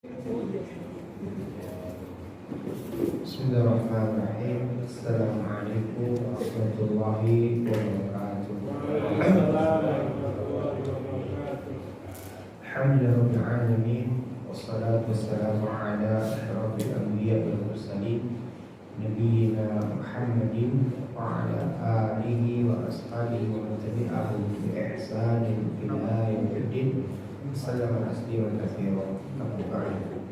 Bismillahirrahmanirrahim. Assalamualaikum warahmatullahi wabarakatuh. Alhamdulillahirabbil alamin wassalatu wassalamu ala asyrafil anbiya'i wal mursalin nabiyina Muhammadin wa ala alihi wa ashabihi wa man tabi'ahum bi ihsanin ila yaumiddin. Assalamu alaikum warahmatullahi wabarakatuh.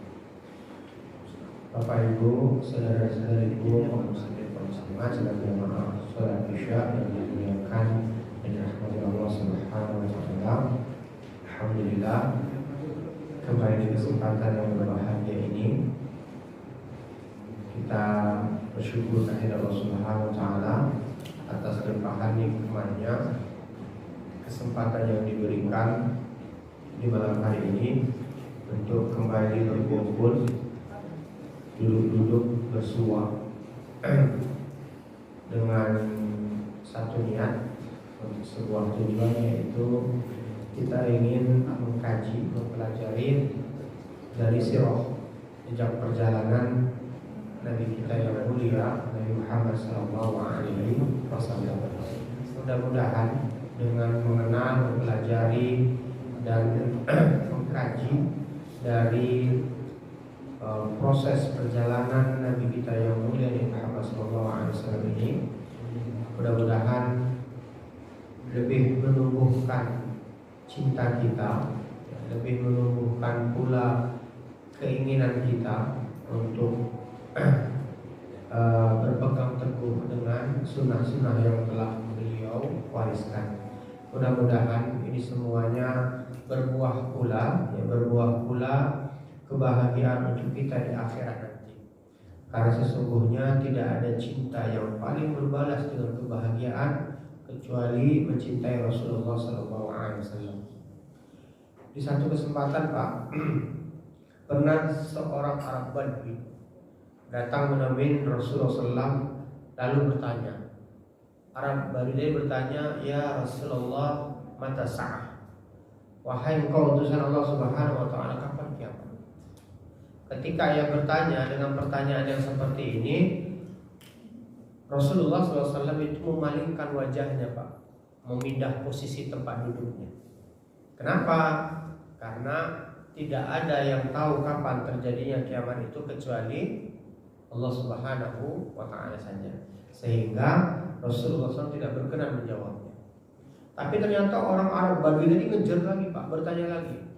Bapak Ibu, saudara-saudariku, kaum muslimin kaum muslimat, sedang berjamaah salat Isya yang dimuliakan dan dirahmati Allah Subhanahu wa taala. Alhamdulillah, kembali di kesempatan yang berbahagia ini kita bersyukur kepada Allah Subhanahu wa taala atas limpahan nikmat-Nya, kesempatan yang diberikan di malam hari ini untuk kembali berkumpul, duduk-duduk bersua dengan satu niat, sebuah tujuan, yaitu kita ingin mengkaji, mempelajari dari sirah jejak perjalanan Nabi kita yang mulia, Nabi Muhammad SAW. Mudah-mudahan dengan mengenal, mempelajari dan mengkaji dari proses perjalanan Nabi kita yang mulia Nabi Muhammad SAW ini, mudah-mudahan lebih menumbuhkan cinta kita, lebih menumbuhkan pula keinginan kita untuk berpegang teguh dengan sunnah-sunnah yang telah beliau wariskan. Mudah-mudahan ini semuanya berbuah pula kebahagiaan untuk kita di akhirat nanti. Karena sesungguhnya tidak ada cinta yang paling berbalas dengan kebahagiaan kecuali mencintai Rasulullah SAW. Di satu kesempatan, Pak, pernah seorang Arab Badui datang menemui Rasulullah SAW, lalu bertanya. Arab Badui bertanya, "Ya Rasulullah, mata sa'ah?" Wahai engkau utusan Allah Subhanahu wa taala, kapan kiamat? Ketika ia bertanya dengan pertanyaan yang seperti ini, Rasulullah SAW itu memalingkan wajahnya, Pak, memindah posisi tempat duduknya. Kenapa? Karena tidak ada yang tahu kapan terjadinya kiamat itu kecuali Allah Subhanahu wa taala saja. Sehingga Rasulullah SAW tidak berkenan menjawabnya. Tapi ternyata orang Arab Badui tadi ngejar lagi, Pak, bertanya lagi.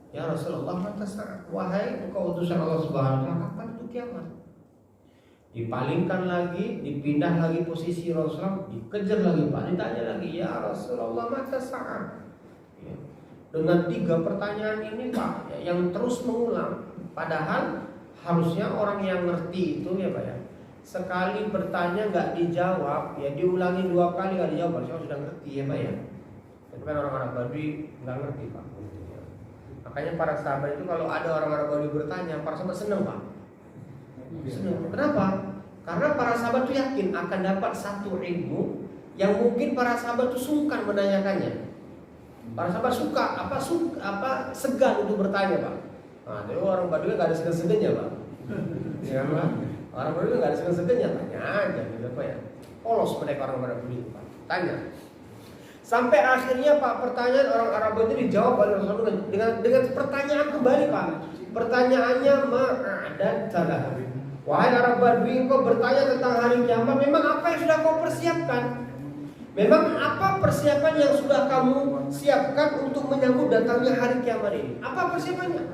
Ya Rasulullah, mata sa'ah? Wahai engkau utusan Allah Subhanahu wa taala, kapan itu kiamat? Dipalingkan lagi, dipindah lagi posisi Rasulullah, dikejar lagi, Pak, ditanya lagi, ya Rasulullah, mata sa'ah? Ya. Dengan 3 pertanyaan ini, Pak, yang terus mengulang. Padahal harusnya orang yang ngerti itu, ya Pak, ya, sekali bertanya nggak dijawab, ya diulangi 2 kali nggak dijawab, harusnya sudah ngerti, ya Pak, ya. Tapi kan orang Arab Badui nggak ngerti, Pak. Makanya para sahabat itu kalau ada orang Arab Badui bertanya, para sahabat senang, Pak. Senang. Kenapa? Karena para sahabat itu yakin akan dapat satu ilmu yang mungkin para sahabat itu sungkan menanyakannya. Para sahabat segan untuk bertanya, Pak. Nah, jadi orang Badui nggak ada segan-segannya, Pak. Ya, Pak. Orang Badui nggak ada segan-segannya, tanya aja, gitu, Pak, ya. Polos mereka orang Arab Badui, Pak. Tanya. Sampai akhirnya, Pak, pertanyaan orang Arab itu dijawab oleh Rasulullah dengan pertanyaan kembali, Pak. Pertanyaannya, ma'adat. Wahai Arab Badui, engkau bertanya tentang hari kiamat, memang apa yang sudah kau persiapkan? Memang apa persiapan yang sudah kamu siapkan untuk menyambut datangnya hari kiamat ini? Apa persiapannya?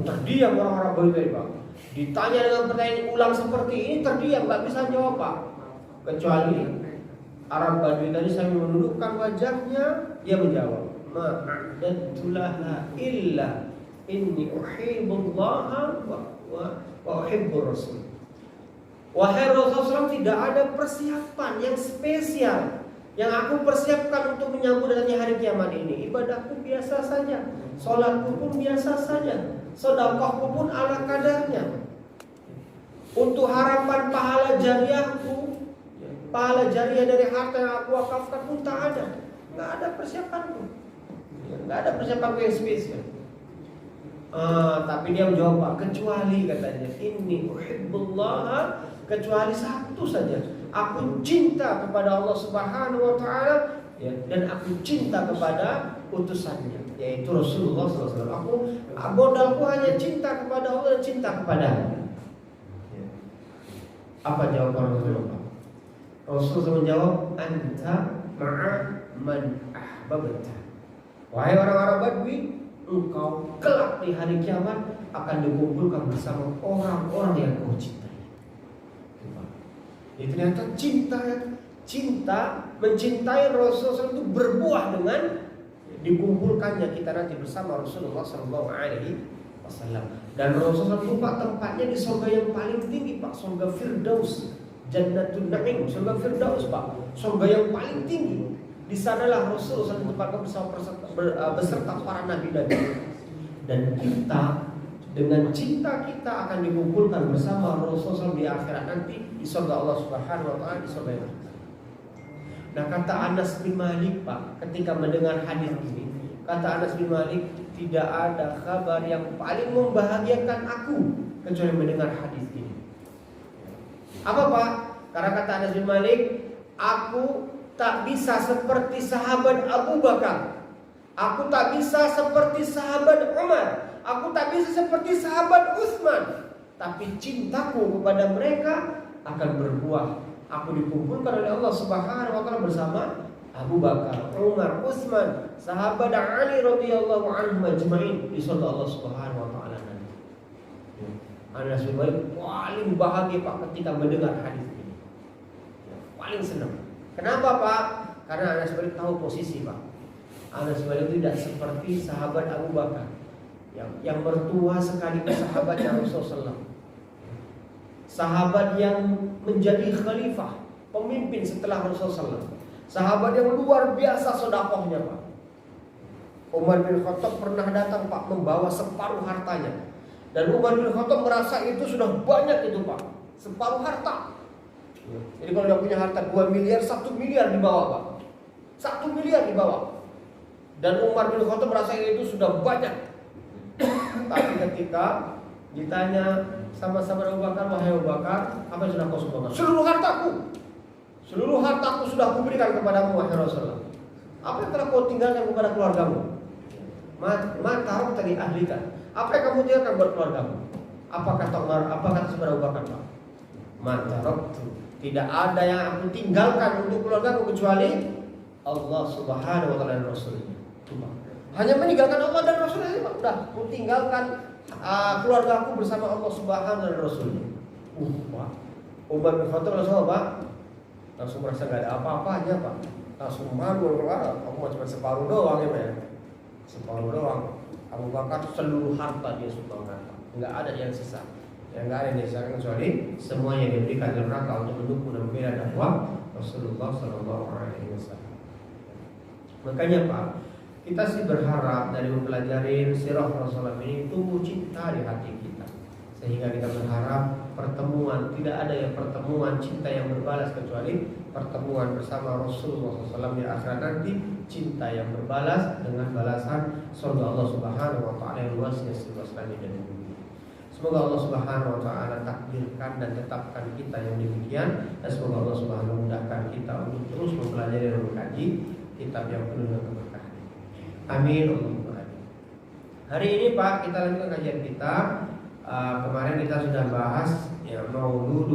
Terdiam orang Arab Badui tadi, Pak. Ditanya dengan pertanyaan ulang seperti ini, terdiam, nggak bisa jawab, Pak. Kecuali Arab Badui tadi sambil menundukkan wajahnya, dia menjawab, ma'adatu laha illa inni uhibbullaha wa uhibbur rasul. Wahai Rasulullah, tidak ada persiapan yang spesial yang aku persiapkan untuk menyambut datangnya hari kiamat ini. Ibadahku biasa saja, sholatku pun biasa saja, sedekahku pun ala kadarnya. Untuk harapan pahala jariahku, pahala jariah dari harta yang aku wakafkan pun tak ada. Nggak ada persiapanku. Nggak ada persiapanku yang spesial. Tapi dia menjawab, Pak, kecuali katanya, inni uhibbullah, kecuali satu saja. Aku cinta kepada Allah Subhanahu wa taala, ya, dan aku cinta kepada utusannya, yaitu Rasulullah SAW. Modalku hanya cinta kepada Allah dan cinta kepada-Nya. Ya. Apa jawaban Rasulullah? Rasulullah menjawab, anta ma'a man ahbabta. Wahai orang-orang Badui, engkau kelak di hari kiamat akan dikumpulkan bersama orang-orang yang kau cintai. Jadi ternyata cinta mencintai Rasulullah itu berbuah dengan dikumpulkannya kita nanti bersama Rasulullah SAW. Dan Rasulullah itu Pak tempatnya di surga yang paling tinggi, Pak, surga Firdaus, Jannatul Na'im, surga Firdaus, Pak, surga yang paling tinggi. Di sanalah Rasulullah ditempatkan beserta para nabi-nabi. Dan kita dengan cinta kita akan dikumpulkan bersama Rasulullah di akhirat nanti di surga Allah Subhanahu wa taala, di surga yang terbaik. Nah, kata Anas bin Malik, Pak, ketika mendengar hadis ini, kata Anas bin Malik, tidak ada kabar yang paling membahagiakan aku kecuali mendengar hadis ini. Apa, Pak? Karena kata Anas bin Malik, aku tak bisa seperti sahabat Abu Bakar, aku tak bisa seperti sahabat Umar, aku tak bisa seperti sahabat Utsman, tapi cintaku kepada mereka akan berbuah. Aku dikumpulkan oleh Allah Subhanahu wa taala bersama Abu Bakar, Umar, Utsman, sahabat Ali radhiyallahu anhum ajma'in di surga Allah Subhanahu wa taala nanti. Anas bin Malik paling bahagia, Pak, ketika mendengar hadis ini. Paling senang. Kenapa, Pak? Karena Anas bin Malik tahu posisi, Pak. Anas bin Malik tidak seperti sahabat Abu Bakar yang bertua sekaligus sahabatnya Rasulullah, sahabat yang menjadi khalifah, pemimpin setelah Rasulullah, sahabat yang luar biasa sedekahnya, Pak. Umar bin Khattab pernah datang, Pak, membawa separuh hartanya, dan Umar bin Khattab merasa itu sudah banyak itu, Pak, separuh harta. Jadi kalau dia punya harta 2 miliar, 1 miliar dibawa, Pak, 1 miliar dibawa. Dan Umar bin Khattab merasa itu sudah banyak. Tapi ketika ditanya sama sahabat Abu Bakar, wahai Abu Bakar, apa yang sudah kau sumbangkan? Seluruh hartaku sudah kuberikan kepadamu, wahai Rasulullah. Apa yang telah kau tinggalkan kepada keluargamu? Mata tadi ahlika. Apa yang kamu tinggalkan buat keluargamu? Apa kata Umar? Apa kata sahabat Abu Bakar, Pak? Mata tidak ada yang aku tinggalkan untuk keluargaku kecuali Allah Subhanahu wa taala dan Rasulnya. Hanya meninggalkan Allah dan Rasulnya, Pak. Udah, aku tinggalkan keluargaku bersama Allah Subhanahu dan Rasulnya. Pak, Umar bin Khattab langsung, Pak, langsung merasa gak ada apa-apanya, Pak. Langsung malu, aku cuma separuh doang ya, Pak. Separuh doang. Abu Bakar seluruh harta dia sumbangkan, Pak. Nggak ada yang sisa. Yang nggak ada yang disisakan kecuali semuanya diberikan dalam rangka untuk mendukung dan membela dakwah Rasulullah SAW. Makanya, Pak, kita sih berharap dari mempelajari sirah Rasulullah ini tumbuh cinta di hati kita, sehingga kita berharap pertemuan, tidak ada yang pertemuan cinta yang berbalas kecuali pertemuan bersama Rasulullah SAW di akhirat nanti, cinta yang berbalas dengan balasan surga Allah Subhanahu wa taala yang luasnya seluas langit dan bumi. Semoga Allah Subhanahu wa taala takdirkan dan tetapkan kita yang demikian, dan semoga Allah Subhanahu wa mudahkan kita untuk terus mempelajari dan mengkaji kitab yang penuh dengan keberkahan. Amin. Hari ini, Pak, kita lanjutkan kajian kita. Kemarin kita sudah bahas ya maulud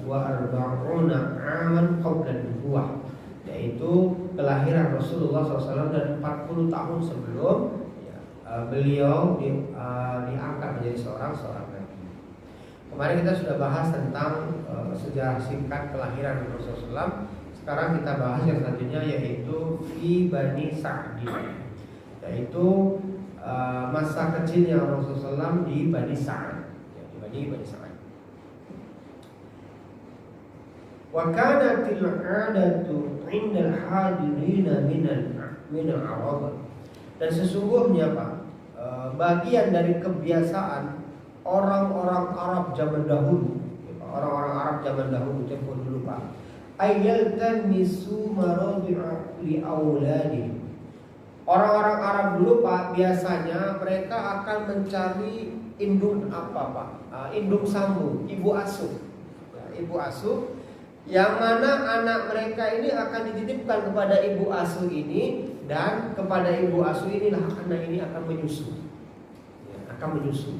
wa arba'una aman qabla nubuwah, yaitu kelahiran Rasulullah SAW dan 40 tahun sebelum beliau diangkat menjadi seorang nabi. Kemarin kita sudah bahas tentang sejarah singkat kelahiran Rasulullah. Sekarang kita bahas yang selanjutnya, yaitu fi Bani Sa'di, yaitu masa kecilnya Rasulullah SAW di Bani Sa'd, di Bani Sa'd. Wa kanatil 'adatu 'inda al-hadirina min al-'arab. Dan sesungguhnya, Pak, bagian dari kebiasaan orang-orang Arab zaman dahulu, orang-orang Arab zaman dahulu, tempo dulu, Pak, ayyaltamisu maradi'a li auladi. Orang-orang Arab dulu Pak, biasanya mereka akan mencari induk apa Pak? Induk sambung, ibu asuh. Ya, ibu asuh yang mana anak mereka ini akan dititipkan kepada ibu asuh ini, dan kepada ibu asuh inilah anak ini akan menyusu. Ya, akan menyusu.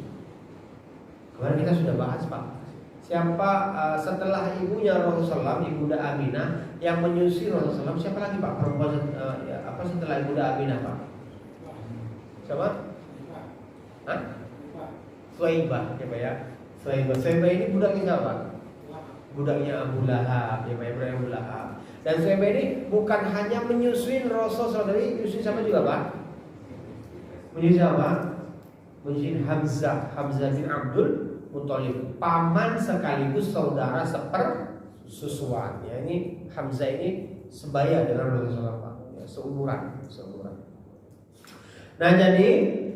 Kemarin kita sudah bahas Pak. Siapa setelah ibunya Rasulullah, Ibunda Aminah yang menyusui Rasulullah, siapa lagi Pak? Perempuan apa setelah Ibunda Aminah Pak? Siapa? Hah? Suwaibah, ya Pak ya. Suwaibah ini budaknya siapa? Budaknya Abu Lahab, ya Pak ya, budaknya Abu Lahab. Dan Suwaibah ini bukan hanya menyusui Rasulullah, tapi menyusui siapa juga Pak? Menyusui apa? Menyusui Hamzah bin Abdul Muthalib, paman sekaligus saudara sepersusuan. Ya, ini Hamzah ini sebaya dengan Rasulullah, ya, seumuran. Nah, jadi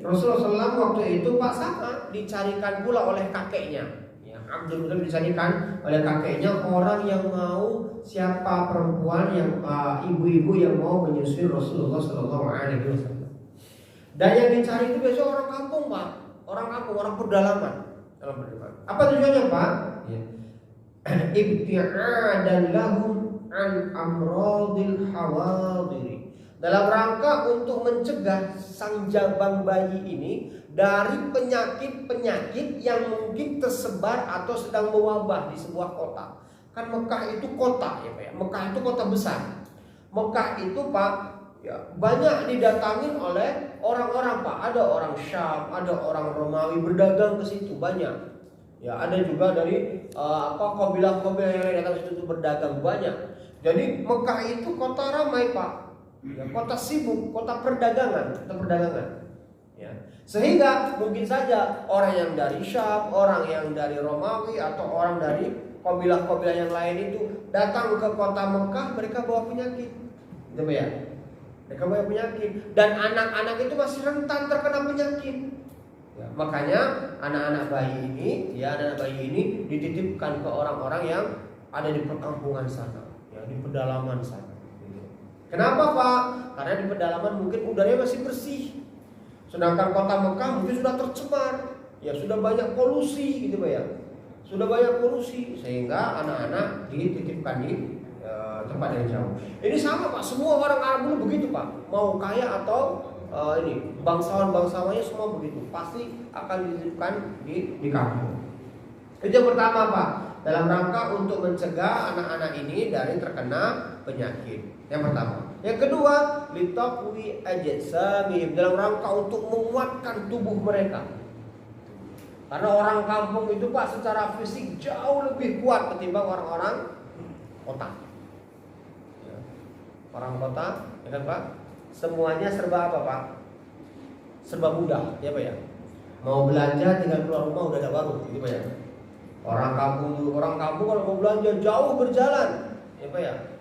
Rasulullah SAW waktu itu Pak sama dicarikan pula oleh kakeknya. Ya, Abdul Muthalib dicarikan oleh kakeknya orang yang mau, siapa perempuan yang ibu-ibu yang mau menyusui Rasulullah SAW. Dan yang dicari itu biasanya orang kampung Pak, orang pedalaman. Apa tujuannya Pak? Ibti'adan lahum an amradil hawadiri, dalam rangka untuk mencegah sang jabang bayi ini dari penyakit-penyakit yang mungkin tersebar atau sedang mewabah di sebuah kota. Kan Mekah itu kota ya Pak ya. Mekah itu kota besar. Mekah itu Pak ya, banyak didatangin oleh orang-orang Pak. Ada orang Syam, ada orang Romawi berdagang ke situ banyak. Ya, ada juga dari kabilah-kabilah yang lain datang ke situ berdagang banyak. Jadi Mekah itu kota ramai Pak. Ya, kota sibuk, kota perdagangan. Ya. Sehingga mungkin saja orang yang dari Syam, orang yang dari Romawi atau orang dari kabilah-kabilah yang lain itu datang ke kota Mekah, mereka bawa penyakit. Gitu ya. Mereka banyak penyakit, dan anak-anak itu masih rentan terkena penyakit. Ya, makanya anak-anak bayi ini dititipkan ke orang-orang yang ada di perkampungan sana, ya, di pedalaman sana. Kenapa Pak? Karena di pedalaman mungkin udaranya masih bersih, sedangkan kota Mekah mungkin sudah tercemar, ya sudah banyak polusi gitu Pak ya, sudah banyak polusi, sehingga anak-anak dititipkan di tempat yang jauh. Ini sama Pak, semua orang Arab dulu begitu Pak. Mau kaya atau ini bangsawan-bangsawannya semua begitu, pasti akan dititipkan di kampung. Itu yang pertama Pak, dalam rangka untuk mencegah anak-anak ini dari terkena penyakit. Yang pertama. Yang kedua, litaqwi ajsamihim, dalam rangka untuk menguatkan tubuh mereka. Karena orang kampung itu Pak secara fisik jauh lebih kuat ketimbang orang-orang kota. Orang kota, ya kan Pak? Semuanya serba apa Pak? Serba mudah, ya Pak ya. Mau belanja tinggal keluar rumah udah ada warung, gitu Pak ya. Orang kampung kalau mau belanja jauh berjalan, ya Pak ya.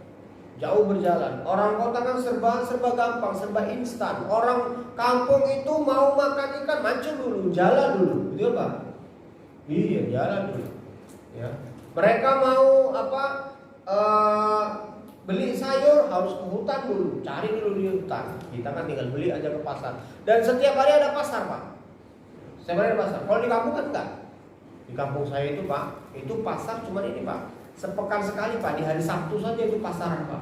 Jauh berjalan. Orang kota kan serba gampang, serba instan. Orang kampung itu mau makan ikan mancing dulu, jalan dulu, betul Pak? Iya, jalan dulu. Ya. Mereka mau beli sayur harus ke hutan dulu, cari dulu di hutan. Kita kan tinggal beli aja ke pasar. Dan setiap hari ada pasar Pak. Setiap hari ada pasar. Kalau di kampung kan enggak. Di kampung saya itu Pak, itu pasar cuma ini Pak, sepekan sekali Pak, di hari Sabtu saja itu pasaran Pak.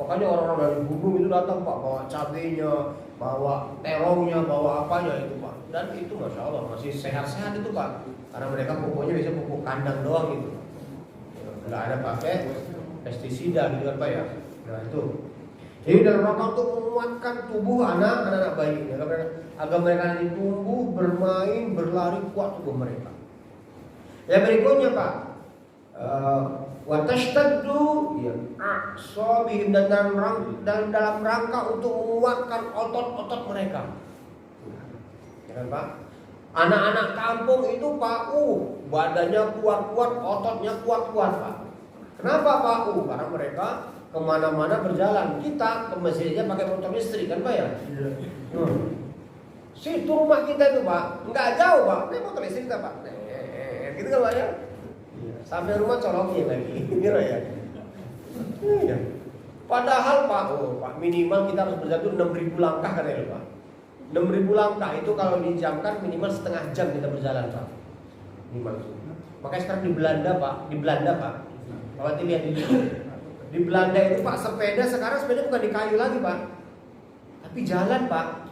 Pokoknya orang-orang dari gunung itu datang Pak, bawa cabenya, bawa terongnya, bawa apanya itu Pak. Dan itu Masya Allah masih sehat-sehat itu Pak. Karena mereka pupuknya biasanya pupuk kandang doang gitu. Enggak ada pakai pestisida gitu kan Pak ya. Nah itu. Jadi dalam rangka untuk menguatkan tubuh anak-anak bayi, agar mereka nanti tumbuh, bermain, berlari, kuat tubuh mereka. Yang berikutnya Pak, watashtaddu a'sabihim, dan dalam rangka untuk menguatkan otot-otot mereka. Ya kan Pak? Anak-anak kampung itu Pak, badannya kuat-kuat, ototnya kuat-kuat Pak. Kenapa Pak? Karena mereka kemana-mana berjalan. Kita ke masjidnya pakai motor listrik kan Pak ya? Situ rumah kita itu Pak, nggak jauh Pak, ini motor listrik kita Pak. Gitu kan Pak ya? Sampai rumah colokin lagi, gitu ya. Iya. Padahal Pak, Pak minimal kita harus berjalan 6.000 langkah katanya Pak. 6.000 langkah itu kalau dijamkan minimal setengah jam kita berjalan Pak. Minimal. Makanya sekarang di Belanda Pak, Pak lihat di Belanda itu Pak sepeda sekarang sepeda bukan di kayu lagi Pak, tapi jalan Pak.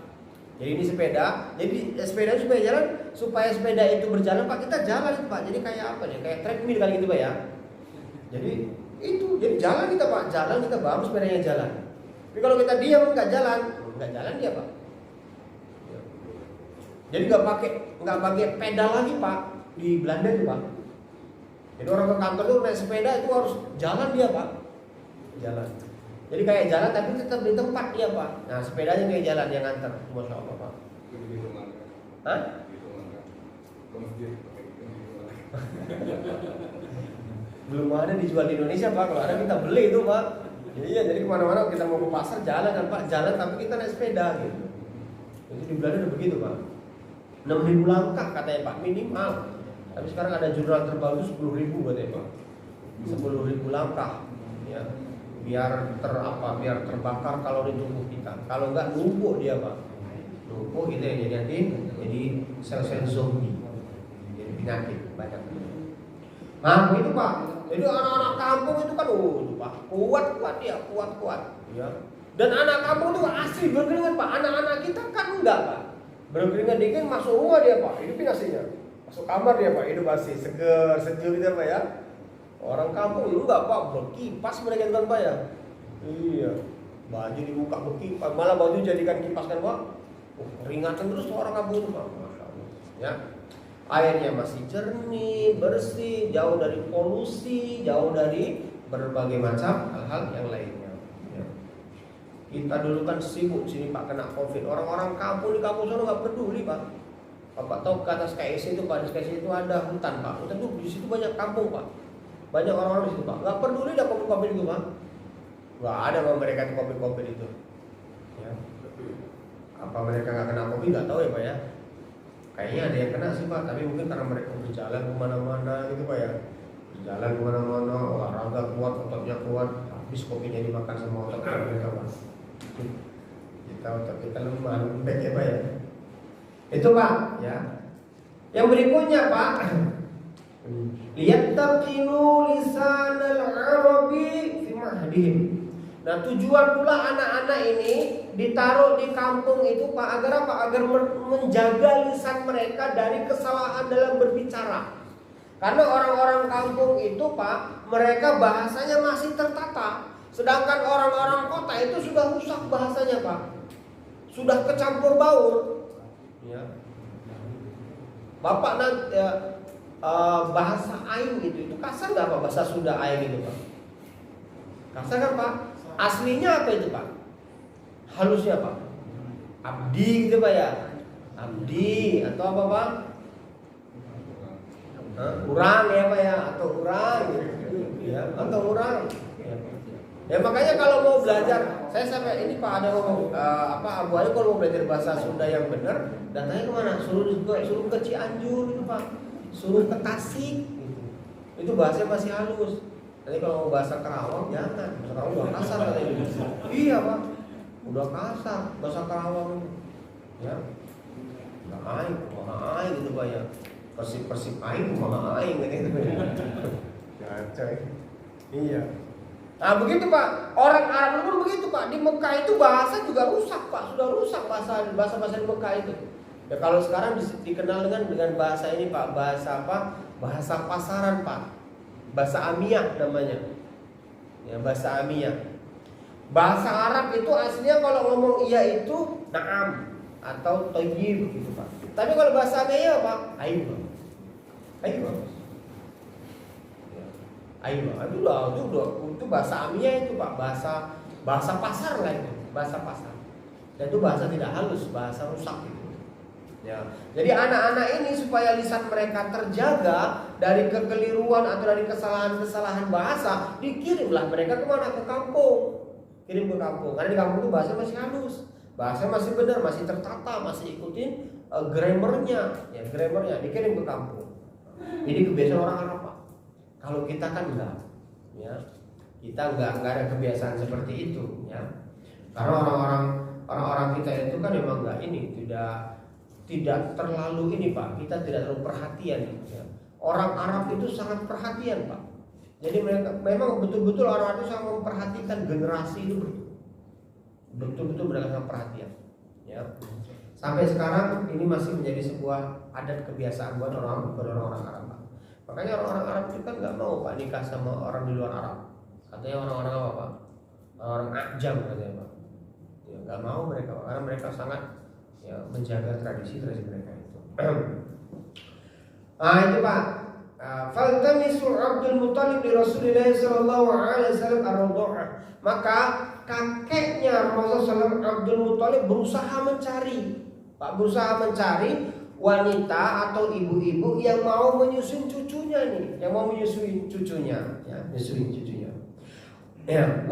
Jadi ini sepeda, jadi sepeda supaya jalan, supaya sepeda itu berjalan Pak, kita jalan itu Pak. Jadi kayak apa ya? Kayak treadmill kali gitu Pak ya. Jadi itu, jadi jalan kita Pak, jalan kita baru sepedanya jalan. Tapi kalau kita diam nggak jalan dia Pak. Jadi nggak pakai pedal lagi Pak di Belanda itu Pak. Jadi orang ke kantor tuh naik sepeda itu harus jalan dia Pak, jalan. Jadi kayak jalan tapi tetap di tempat dia Pak. Nah sepedanya kayak jalan yang nganter, masya Allah Pak. Hah? Belum ada dijual di Indonesia Pak. Kalau ada kita beli itu Pak. Iya, jadi kemana-mana kita mau ke pasar jalan kan Pak, jalan tapi kita naik sepeda gitu. Jadi di Belanda udah begitu Pak. 6.000 langkah katanya Pak minimal. Tapi sekarang ada jurnal terbaru 10.000 katanya Pak. 10.000 langkah. Ya. Biar terbakar kalori tubuh kita. Kalau enggak lumpuh dia Pak. Lumpuh gitu ya, jadi sel-sel zombie. Jadi penyakit banyak. Nah begitu Pak. Jadi anak-anak kampung itu kan itu Pak, kuat dia, kuat. Ya. Dan anak kampung itu asli berkeringat Pak. Anak-anak kita kan enggak Pak. Berkeringat dikit masuk rumah dia Pak, hidupin aslinya. Masuk kamar dia Pak, hidup asli, seger, sejuk gitu Pak ya. Orang kampung enggak Pak, berkipas mereka kan Pak ya. Iya, baju dibuka berkipas, malah baju jadikan kipas kan Pak. Ringatan terus tuh orang kampung itu Pak. Masya Allah. Ya. Airnya masih jernih, bersih, jauh dari polusi, jauh dari berbagai macam hal-hal yang lainnya. Ya. Kita dulu kan sibuk sini Pak kena COVID. Orang-orang kampung di kampung sana nggak peduli Pak. Bapak tahu ke atas KSC itu Pak, di KSC itu ada hutan Pak. Hutan itu di situ banyak kampung Pak. Banyak orang-orang di situ Pak. Nggak peduli dah COVID itu Pak. Nggak ada sama mereka itu COVID itu. Ya. Apa mereka nggak kena COVID nggak tahu ya Pak ya. Kayaknya ada yang kena sih Pak, tapi mungkin karena mereka berjalan kemana-mana gitu Pak ya. Berjalan kemana-mana, olahraga kuat, ototnya kuat, habis kopinya dimakan sama otot mereka Pak. Otot kita lemah, lembek ya Pak ya. Itu Pak ya. Yang berikutnya Pak, lihat taqinu lisanal arabi fi mahdihim. Nah tujuan pula anak-anak ini ditaruh di kampung itu Pak agar apa? Agar menjaga lisan mereka dari kesalahan dalam berbicara. Karena orang-orang kampung itu Pak, mereka bahasanya masih tertata. Sedangkan orang-orang kota itu sudah rusak bahasanya Pak. Sudah kecampur baur. Ya. Bapak nanti bahasa aing itu kasar nggak Pak? Bahasa Sunda aing itu Pak. Kasar kan Pak? Aslinya apa itu Pak? Halusnya Pak? Abdi gitu Pak ya? Abdi atau apa Pak? Urang ya Pak ya? Atau urang gitu. Ya, atau urang. Ya makanya kalau mau belajar, saya sampai ini Pak ada ngomong Abu Ali kalau mau belajar bahasa Sunda yang benar, datanya kemana? Suruh ke Cianjur itu Pak, suruh ke Tasik. Itu bahasanya masih halus. Nanti kalau mau bahasa Karawang jangan, bahasa Karawang udah kasar katanya. Iya Pak, udah kasar bahasa Karawang. Ya, udah aing, kumaha aing gitu Pak ya. Persip aing, kumaha aing gitu. Kacau. Iya. Nah begitu Pak, orang Arab pun begitu Pak. Di Mekah itu bahasa juga rusak Pak, sudah rusak bahasa di Mekah itu. Ya kalau sekarang dikenal dengan bahasa ini Pak, bahasa apa? Bahasa pasaran Pak. Bahasa Amiyah namanya. Ya, bahasa Amiyah. Bahasa Arab itu aslinya kalau ngomong iya itu na'am atau thayyib gitu Pak. Tapi kalau bahasa Amiyah Pak, ayo. Itu bahasa Amiyah itu Pak, bahasa pasar lah itu, bahasa pasar. Dan itu bahasa tidak halus, bahasa rusak itu. Ya. Jadi anak-anak ini supaya lisan mereka terjaga dari kekeliruan atau dari kesalahan-kesalahan bahasa, dikirimlah mereka kemana? Ke kampung. Kirim ke kampung. Karena di kampung itu bahasa masih halus, bahasa masih benar, masih tertata, masih ikutin grammarnya, ya grammarnya dikirim ke kampung. Ini kebiasaan orang Arab Pak. Kalau kita kan enggak, ya Kita nggak ada kebiasaan seperti itu, ya. Karena orang-orang kita itu kan memang nggak ini, tidak terlalu ini Pak. Kita tidak terlalu perhatian. Ya. Orang Arab itu sangat perhatian Pak. Jadi mereka memang betul-betul orang itu sangat memperhatikan generasi itu betul-betul mereka sangat perhatian. Ya. Sampai sekarang ini masih menjadi sebuah adat kebiasaan buat orang-orang Arab Pak. Makanya orang-orang Arab itu kan nggak mau Pak nikah sama orang di luar Arab. Katanya orang-orang apa Pak? Orang Ajam katanya Pak. Ya, nggak mau mereka Pak. Karena mereka sangat ya, menjaga tradisi mereka itu. Itu Pak. Faltamisu Abdul Muthalib di Rasulullah sallallahu alaihi wasallam ar-radha'ah. Maka kakeknya Rasulullah SAW Abdul Muthalib berusaha mencari wanita atau ibu-ibu yang mau menyusuin cucunya nih, yang mau menyusuin cucunya, ya, menyusuin cucunya. Ya,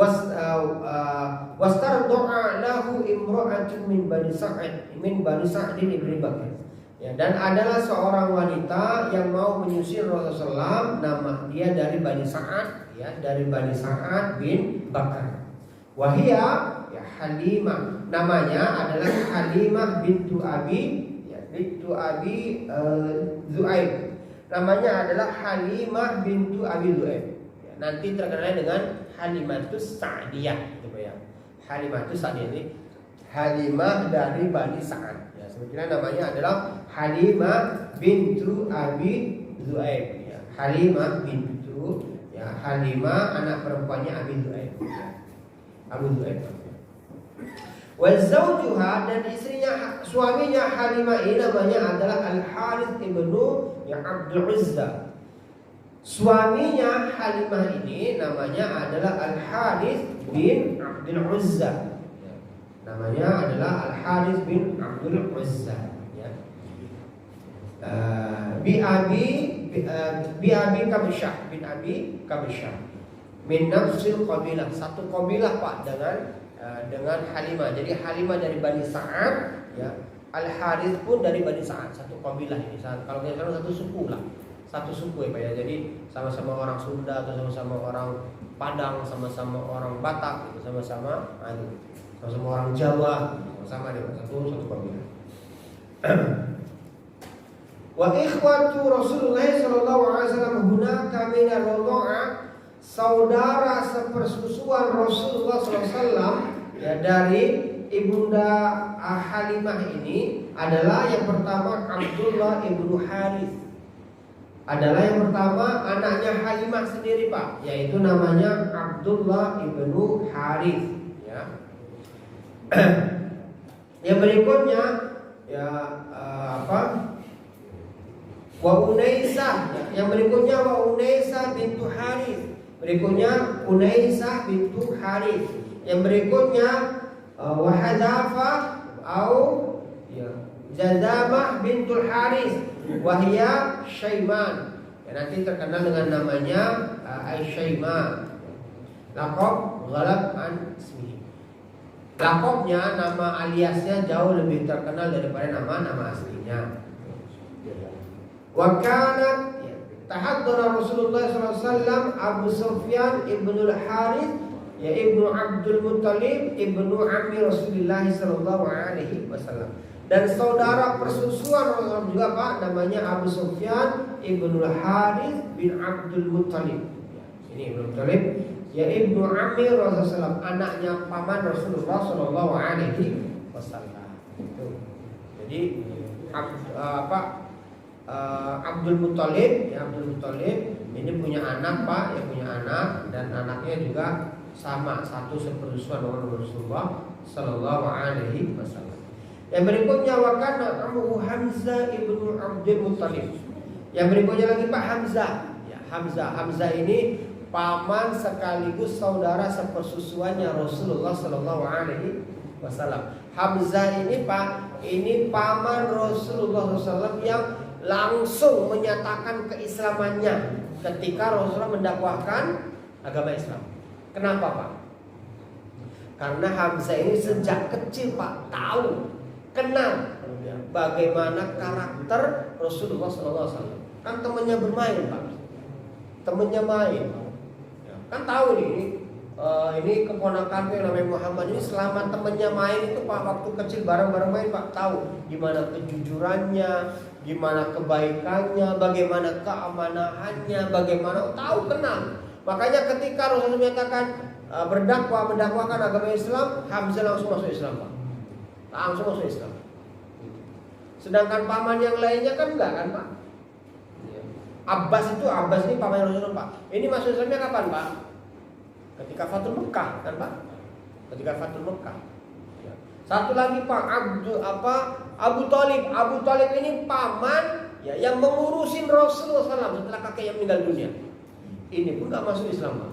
wastardoa lahu imra'atun min Bani Sa'd ibn Bakr. Ya, dan adalah seorang wanita yang mau menyusuin Rasulullah, nama dia dari Bani Sa'ad, ya, dari Bani Sa'ad bin Bakar. Wahia ya Halimah, namanya adalah Halimah bintu Abi Zu'aib. Namanya adalah Halimah bintu Abi Zu'aib. Ya, nanti terkenal dengan Halimatus Sa'diyah, gitu ya. Halimatus Sa'diyah ini Halimah dari Bani Sa'ad. Ya, sebetulnya namanya adalah Halimah bintu Abi Zu'aib. Ya, Halimah bintu ya Halimah anak perempuannya Abi Zu'aib. Ya. Abu Zu'aib. Wa zawjuha, dan istrinya suaminya Halimah ini namanya adalah Al-Harith ibnu ya Abdul Uzza. Suaminya Halimah ini namanya adalah Al-Harith bin Abdul Uzza. Ya. Namanya adalah Al-Harith bin Abdul Uzza, ya. Bi Abi Kabsyah bin Abi Kabsyah min nafsil qabilah, satu qabilah Pak dengan Halimah. Jadi Halimah dari Bani Sa'ad, ya. Al-Harith pun dari Bani Sa'ad, satu qabilah ini. Kalau kita bilang satu suku lah. Satu suku ya Pak ya. Jadi sama-sama orang Sunda atau sama-sama orang Padang, sama-sama orang Batak, gitu. Sama-sama orang Jawa, sama deh satu qabilah. Wa ikhwatu Rasulullah sallallahu alaihi wasallam hunaka min ar-radha'ah, saudara sepersusuan Rasulullah SAW ya dari ibunda Halimah ini adalah yang pertama Abdullah ibnu Harith. Adalah yang pertama anaknya Halimah sendiri Pak, yaitu namanya Abdullah ibnu Harith, ya. Yang berikutnya ya Wa Unaisah, yang berikutnya Wa Unaisah bintu Harith. Berikutnya Unaisah bintu Harith. Yang berikutnya Wahadafah atau ya, Jazamah bintul Harith. Wahia Syaiman. Ya, nanti terkenal dengan namanya Syaiman. Laqab ghalab an ismihi. Laqabnya, nama aliasnya jauh lebih terkenal daripada nama aslinya. Wa kanat tahaddara Rasulullah SAW Abu Sufyan ibnu Al-Harith ya ibnu Abdul Muthalib ibnu Ammi Rasulullah sallallahu alaihi wasallam. Dan saudara persusuan Rasulullah juga Pak, namanya Abu Sufyan ibnu Al-Harith bin Abdul Muthalib. Ini Ibnu Muthalib ya ibnu Ammi Rasulullah, anaknya paman Rasulullah sallallahu alaihi wasallam. Jadi Abdul Muthalib ini punya anak Pak, ya punya anak, dan anaknya juga sama satu sepersusuan dengan Rasulullah sallallahu alaihi wasallam. Yang berikutnya wakana Abu Hamzah ibnu Abdul Muthalib. Yang berikutnya lagi Pak Hamzah. Ya, Hamzah ini paman sekaligus saudara sepersusuannya Rasulullah sallallahu alaihi wasallam. Hamzah ini Pak, ini paman Rasulullah SAW yang langsung menyatakan keislamannya ketika Rasulullah mendakwahkan agama Islam. Kenapa Pak? Karena Hamzah ini sejak kecil Pak tahu, kenal bagaimana karakter Rasulullah SAW. Kan temannya bermain Pak, temannya main, kan tahu nih ini keponakan yang namanya Muhammad ini selama temennya main itu Pak, waktu kecil bareng-bareng main Pak, tahu gimana kejujurannya, gimana kebaikannya, bagaimana keamanahannya, bagaimana tahu, kenal. Makanya ketika Rasulullah menyatakan mendakwakan agama Islam, Hamzah langsung masuk Islam Pak, langsung masuk Islam. Sedangkan paman yang lainnya kan enggak kan Pak. Abbas ini paman Rasulullah Pak. Ini masuk Islamnya kapan Pak? Ketika Fathul Mekah kan Pak? Ketika Fathul Mekah. Ya. Satu lagi Pak, Abu Thalib. Abu Thalib ini paman ya yang mengurusin Rasulullah SAW setelah kakeknya meninggal dunia. Ini pun nggak masuk Islam Pak.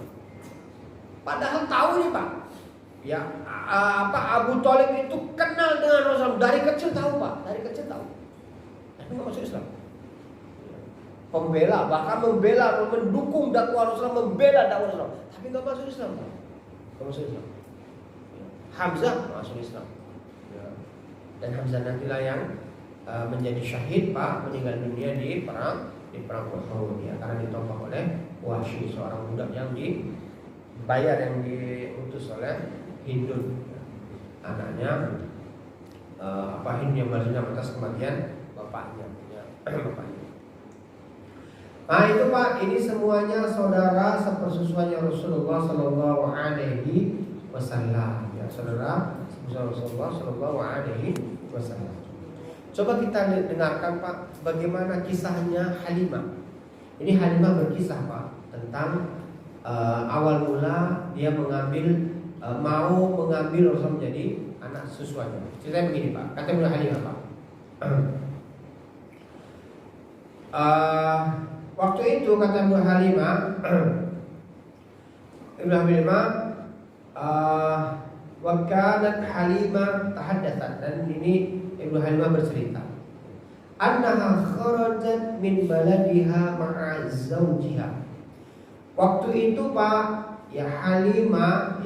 Padahal tahu nih Pak. Ya, Abu Thalib itu kenal dengan Rasulullah dari kecil tahu Pak, dari kecil tahu. Tapi nggak masuk Islam. Pembela, bahkan membela, mendukung dakwah Rasulullah, membela dakwah Rasulullah, tapi nggak masuk Islam, nggak masuk Islam. Hamzah masuk Islam, dan Hamzah nantilah yang menjadi syahid Pak, meninggal dunia di perang Uhud ya, karena ditopang oleh Wahsy, seorang budak yang dibayar, yang diutus oleh Hindun, anaknya Hind yang bersenang atas kematian bapaknya, ya, bapaknya. Nah itu Pak, ini semuanya saudara sepersusuannya Rasulullah Sallallahu Alaihi Wasallam. Ya saudara sepersusuan Rasulullah Sallallahu Alaihi Wasallam. Coba kita dengarkan Pak, bagaimana kisahnya Halimah. Ini Halimah berkisah Pak tentang awal mula dia mau mengambil Rasul menjadi anak susuannya. Ceritanya begini Pak, kata Ibu Halimah Pak. Waktu itu kata Ibu Halimah, wa kanat Halimah tahaddathat, dan ini Ibu Halimah bercerita, annaha kharajat min baladiha ma'a zawjiha. Waktu itu Pak, ya Halimah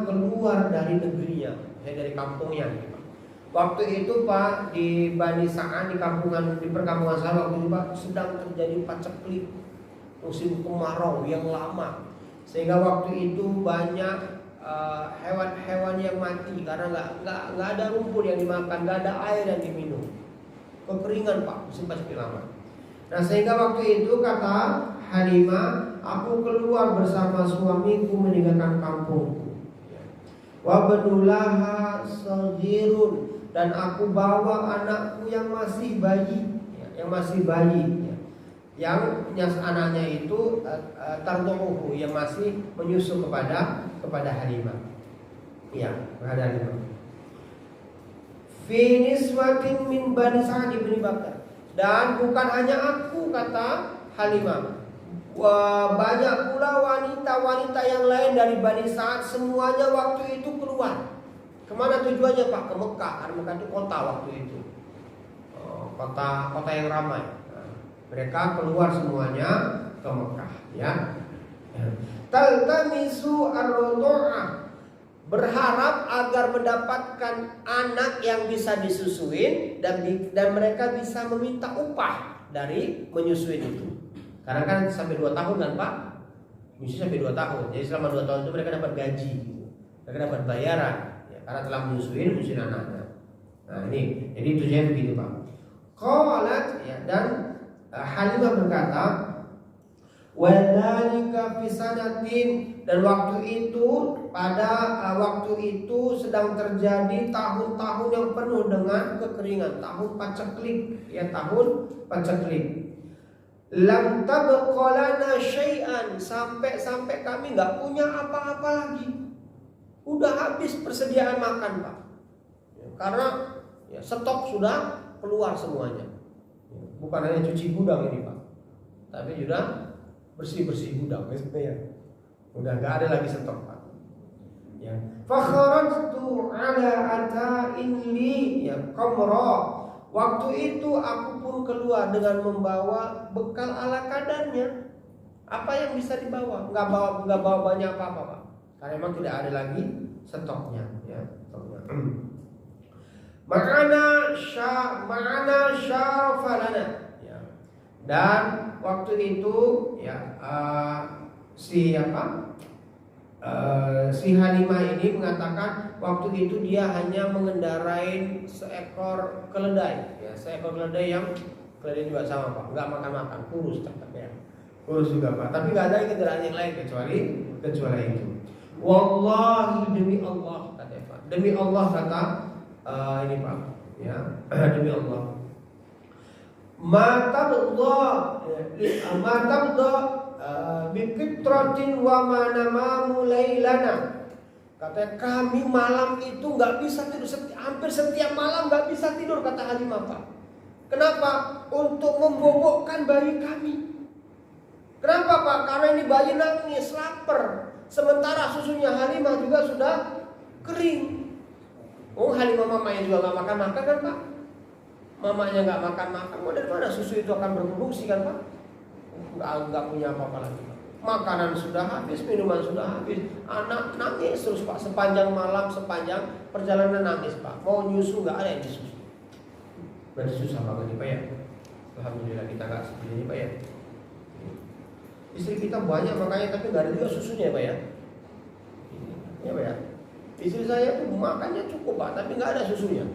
keluar dari negerinya, dari kampungnya. Waktu itu Pak, di Bani Sa'ad, di perkampungan saya waktu itu Pak, sedang terjadi paceklik, musim kemarau yang lama, sehingga waktu itu banyak hewan-hewan yang mati karena nggak ada rumput yang dimakan, nggak ada air yang diminum, kekeringan Pak, musim paceklik lama. Nah sehingga waktu itu kata Halimah, aku keluar bersama suamiku meninggalkan kampungku. Wa banulaha saghirun, dan aku bawa anakku yang masih bayi, yang anaknya itu tarduhu, yang masih menyusu kepada Halimah. Ya, kepada Halimah. Fi niswatin min Bani Sa'ad bin Bakar. Dan bukan hanya aku, kata Halimah, banyak pula wanita-wanita yang lain dari Bani Sa'ad, semuanya waktu itu keluar. Kemana tujuannya Pak? Ke Mekah, karena Mekah itu kota waktu itu, kota yang ramai. Nah, mereka keluar semuanya ke Mekah, ya. Taltamisu ar-radha'ah, berharap agar mendapatkan anak yang bisa disusuin, dan mereka bisa meminta upah dari menyusuin itu. Karena kan sampai 2 tahun kan Pak, menyusui sampai 2 tahun. Jadi selama 2 tahun itu mereka dapat gaji, mereka dapat bayaran, ya, karena telah menyusuin anaknya. Nah ini, jadi tujuannya begitu Pak. Qalat, ya, dan Halimah berkata, wadzalika fi sanatin, dan waktu itu sedang terjadi tahun-tahun yang penuh dengan kekeringan, tahun paceklik, ya, tahun paceklik. Lam tabqa lana syai'an, sampai kami nggak punya apa-apa lagi. Udah habis persediaan makan Pak, ya, karena ya, stok sudah keluar semuanya. Bukan hanya cuci gudang ini Pak, tapi juga bersih gudang, ya. Udah nggak ada lagi stok Pak. Ya. Fakharajtu ala ata'in li, ya, qamra. Waktu itu aku pun keluar dengan membawa bekal ala kadarnya. Apa yang bisa dibawa? Nggak bawa banyak apa-apa Pak, karena memang tidak ada lagi stoknya, ya, stoknya. Ma'ana syarafalana, ya. Dan waktu itu, ya, si Halimah ini mengatakan waktu itu dia hanya mengendarai seekor keledai, ya, seekor keledai yang keledai juga sama Pak, nggak makan-makan, kurus ya, kurus juga Pak, tapi nggak ada kendaraan yang lain kecuali itu. Wallahi, demi Allah kata Pak, demi Allah kata ini Pak, ya demi Allah. Matabda bifitratin wa manamamu lailana. Katanya kami malam itu nggak bisa tidur, hampir setiap malam nggak bisa tidur kata Halimah Pak. Kenapa? Untuk membobokkan bayi kami. Kenapa Pak? Karena ini bayi nangis, lapar. Sementara susunya Halimah juga sudah kering. Oh, Halimah mamanya juga nggak makan-makan kan Pak? Mamanya nggak makan-makan, mau dari mana susu itu akan berproduksi kan Pak? Nggak punya apa-apa lagi Pak. Makanan sudah habis, minuman sudah habis, anak nangis terus Pak, sepanjang malam, sepanjang perjalanan nangis Pak. Mau nyusu nggak ada yang disusu. Berarti susah banget nih Pak ya. Alhamdulillah kita nggak seperti ini Pak ya. Istri kita banyak makanya, tapi nggak ada juga susunya Pak ya. Ya Pak ya. Istri saya tuh makannya cukup Pak, tapi nggak ada susunya.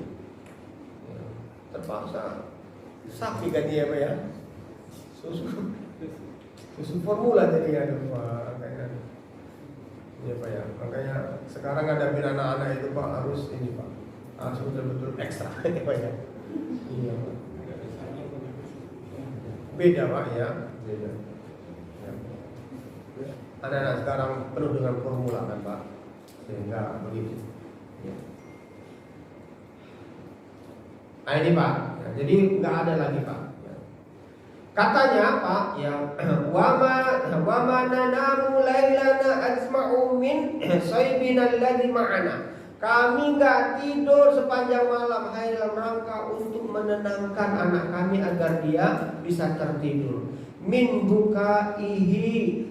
Terpaksa sapi kan dia Pak ya. Susu formula jadi ada Pak, makanya ya Pak ya. Makanya sekarang ada anak-anak itu Pak harus ini Pak, harus betul-betul ekstra ya Pak ya. Iya Pak. Beda Pak ya, beda. Ya. Anak-anak sekarang penuh dengan formula kan Pak, sehingga begitu. Ya. Nah ini Pak, ya, jadi nggak ada lagi Pak. Ya. Katanya Pak, ya wama nanamu lailana asma'u min saybina alladhi ma'ana. Kami nggak tidur sepanjang malam hanya dalam rangka untuk menenangkan anak kami agar dia bisa tertidur. Min bukaihi,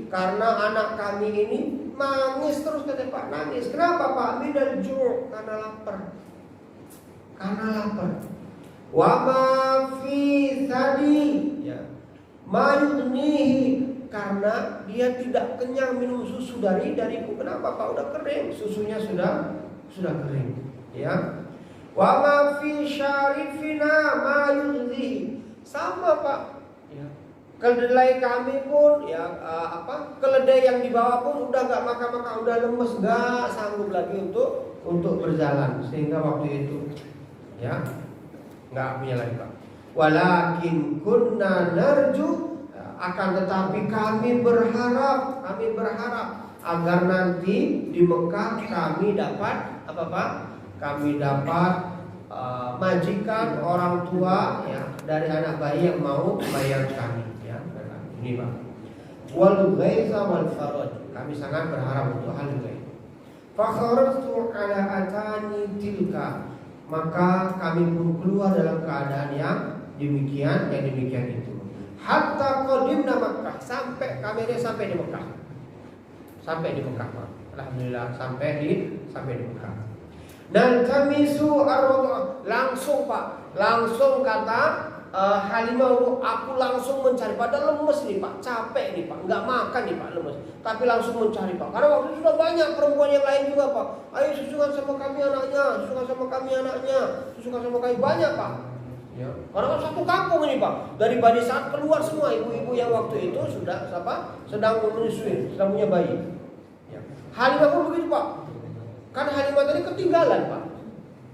karena anak kami ini nangis terus kata Pak, nangis. Kenapa Pak? Minal ju', karena lapar. Karena lapar. Wa ma fi tadi, ya. Mayudnihi, karena dia tidak kenyang minum susu dariku. Kenapa Pak? Udah kering, susunya sudah kering, ya. Wa ma fi syarifina mayudnihi, sama Pak, ya. Keledai kami pun, ya keledai yang dibawa pun udah nggak makan, udah lemes, nggak sanggup lagi untuk berjalan, sehingga waktu itu, ya. Nggak punya lagi Pak. Walakin kunna narju, akan tetapi kami berharap agar nanti di Mekah kami dapat apa Pak? Kami dapat majikan orang tua ya dari anak bayi yang mau bayar kami ya. Ini Pak. Wal ghaiza wal faraj, kami sangat berharap untuk hal itu. Fa kharajtu ala atani tilka, maka kami pun keluar dalam keadaan yang demikian itu. Hatta qadimna Makkah, sampai di Mekah. Sampai di Mekah, Pak. Alhamdulillah sampai di Mekah. Dan tamisu ar-radha, langsung Pak, langsung kata Halimah, aku langsung mencari, padahal lemes nih Pak, capek nih Pak, nggak makan nih Pak, lemes, tapi langsung mencari Pak, karena waktu itu sudah banyak perempuan yang lain juga Pak. Ayo susukan sama kami anaknya, susukan sama kami, banyak Pak. Ya. Karena kan satu kampung ini Pak, dari Bani Sa'ad keluar semua ibu-ibu yang waktu itu sudah sedang menyusui, sedang punya bayi. Ya. Halimah pun begitu Pak. Kan Halimah tadi ketinggalan Pak,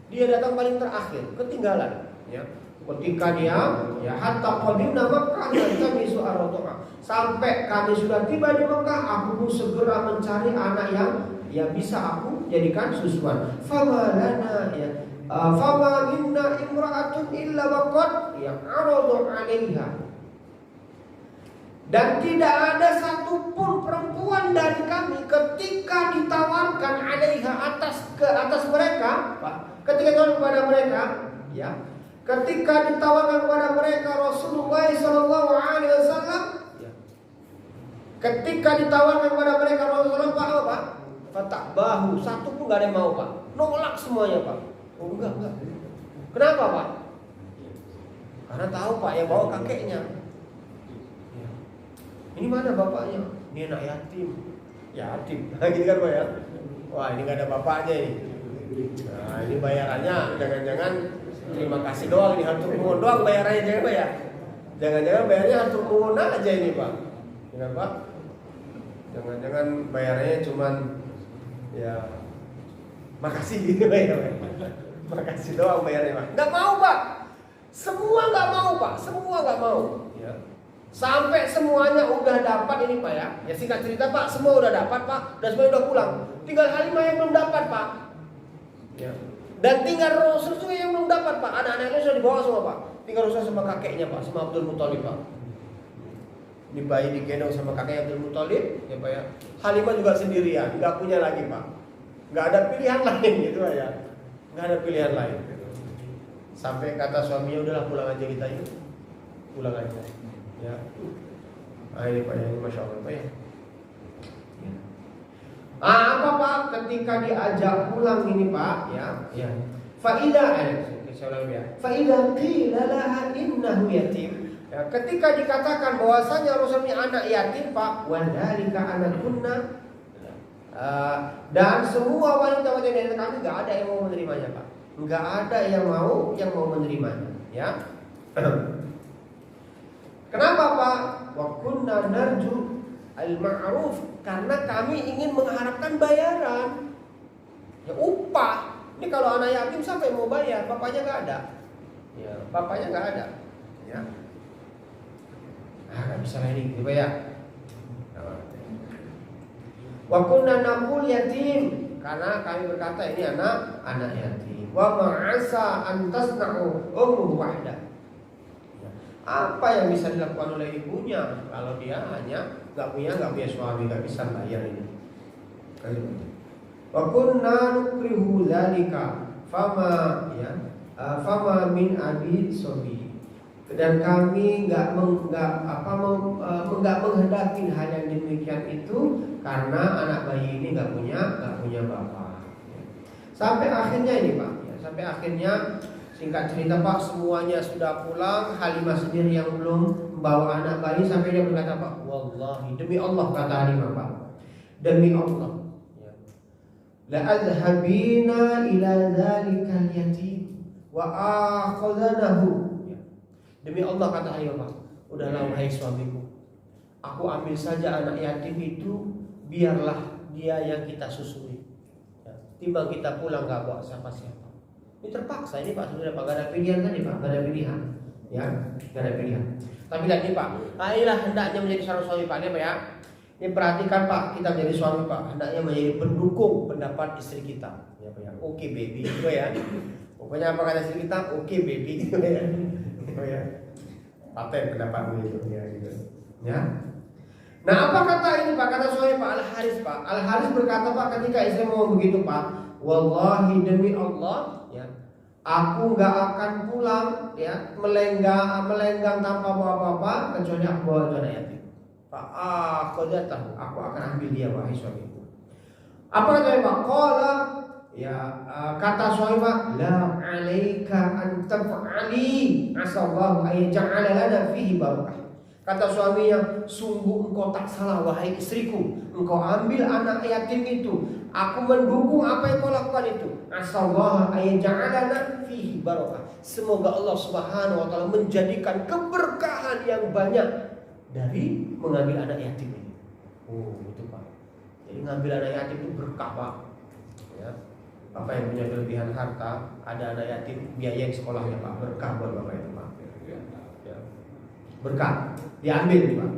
dia datang paling terakhir, ketinggalan. Ya. Ketika dia ya hatta qadimna Makkah dan kami su'aratha, sampai kami sudah tiba di Mekah, aku pun segera mencari anak yang ya bisa aku jadikan susuan. Famalana ya fama minna imra'atun illa waqad ya aradu 'alaiha, dan tidak ada satupun perempuan dari kami ketika ditawarkan 'alaiha atas mereka Pak, ketika ditawarkan kepada mereka ya, ketika ditawarkan kepada mereka Rasulullah SAW, ketika ditawarkan kepada mereka Rasulullah Pak, fatahbahu, satu pun gak ada yang mau Pak, nolak semuanya Pak. Oh enggak. Kenapa Pak? Karena tahu Pak yang bawa kakeknya. Ini mana bapaknya? Ini anak yatim. yatim. Nah, gini kan Pak ya. Wah, ini nggak ada bapaknya ini. Nah, ini bayarannya jangan-jangan terima kasih doang, ini hatur nuhun doang bayarannya, jangan Pak ya. Jangan-jangan bayarnya hatur nuhun aja ini Pak. Ingat Pak? Jangan-jangan bayarannya cuman ya makasih gitu Pak ya. Makasih doang bayarnya Pak. Nggak mau Pak. Semua nggak mau Pak. Semua nggak mau. Ya. Sampai semuanya udah dapat ini Pak ya. Ya singkat cerita Pak, semua udah dapat Pak. Dan semuanya udah pulang. Tinggal Halimah yang belum dapat Pak. Ya. Dan tinggal Rasul juga yang belum dapat Pak. Anak-anaknya sudah dibawa semua Pak. Tinggal Rasul sama kakeknya Pak, sama Abdul Muthalib Pak. Ini bayi digendong sama kakeknya Abdul Muthalib, ya Pak ya. Halimah juga sendirian, nggak punya lagi Pak. Nggak ada pilihan lain gitu Pak ya. Nggak ada pilihan lain. Sampai kata suaminya, udahlah pulang aja kita yuk. Pulang aja. Ya. Nah, ini Pak ya, ini Masya Allah Pak ya. Apa Pak ketika diajak pulang ini Pak ya, ya. Faidah qila laha innahu yatim. Ya, ketika dikatakan bahwasanya Rasulnya anak yatim Pak, wa dzalika anakunna, dan semua wanita-wanita dari kami enggak ada yang mau menerimanya Pak. Enggak ada yang mau menerimanya, ya. Kenapa Pak? Wa kunna narju al-ma'ruf, karena kami ingin mengharapkan bayaran. Ya upah. Ini kalau anak yatim siapa yang mau bayar? Bapaknya nggak ada. Ya, bapaknya nggak ada. Ya. Nggak bisa ini, gitu ya. Wa kunna naqul yatim, karena kami berkata ini anak yatim. Wa ma'asa an tasna'u ummu wahda. Apa yang bisa dilakukan oleh ibunya kalau dia hanya nggak punya suami, nggak bisa bayar ini. Wa kunna nukrihu dzalika fama min abi sobi, dan kami nggak menghendaki hal yang demikian itu karena anak bayi ini nggak punya bapak. Sampai akhirnya ini Pak, ya, sampai akhirnya singkat cerita Pak, semuanya sudah pulang. Halimah sendiri yang belum membawa anak bayi. Sampai dia berkata Pak, wallahi, demi Allah, kata Halimah Pak, demi Allah, ya, la azhabina ila dzalikal yatim wa akhadhanahu, ya. Demi Allah, kata Halimah Pak, udahlah wahai suamiku, aku ambil saja anak yatim itu, biarlah dia yang kita susui, ya. Timbang kita pulang gak bawa siapa-siapa. Ini terpaksa ini Pak, sudah Pak, gak ada pilihan tadi Pak, gak ada pilihan, ya, gak ada pilihan. Tapi lihat nih Pak, inilah hendaknya menjadi seorang suami Pak, ini Pak ya. Ini perhatikan Pak, kita menjadi suami Pak, hendaknya menjadi pendukung pendapat istri kita, ya Pak ya. Oke baby, gitu ya. Pokoknya apa kata istri kita, oke baby, gitu ya. Gitu ya. Paten pendapatmu itu, ya gitu. Ya. Nah apa kata ini Pak, kata suami Pak Al-Haris Pak. Al-Haris berkata Pak, ketika istri mau begitu Pak, wallahi demi Allah, ya, aku nggak akan pulang, ya, melenggang tanpa bawa apa-apa kecuali aku bawa anak yatim. Pak, aku akan ambil dia wahai suamiku. Apa kata Pak? Qala, ya, kata suami Pak, la alaika an taf'ali, asallahu ay ja'ala lana fihi barakah. Kata suaminya, sungguh engkau tak salah wahai istriku, engkau ambil anak yatim itu, aku mendukung apa yang kau lakukan itu. Asallahu ay ja'ala lana fihi barakah. Semoga Allah Subhanahu wa taala menjadikan keberkahan yang banyak dari mengambil anak yatim ini. Oh, itu Pak. Jadi ngambil anak yatim itu berkah Pak. Ya. Bapak yang punya kelebihan harta, ada anak yatim, biaya sekolahnya Pak, berkah buat Bapak itu Pak. Ya. Berkah, diambil Pak.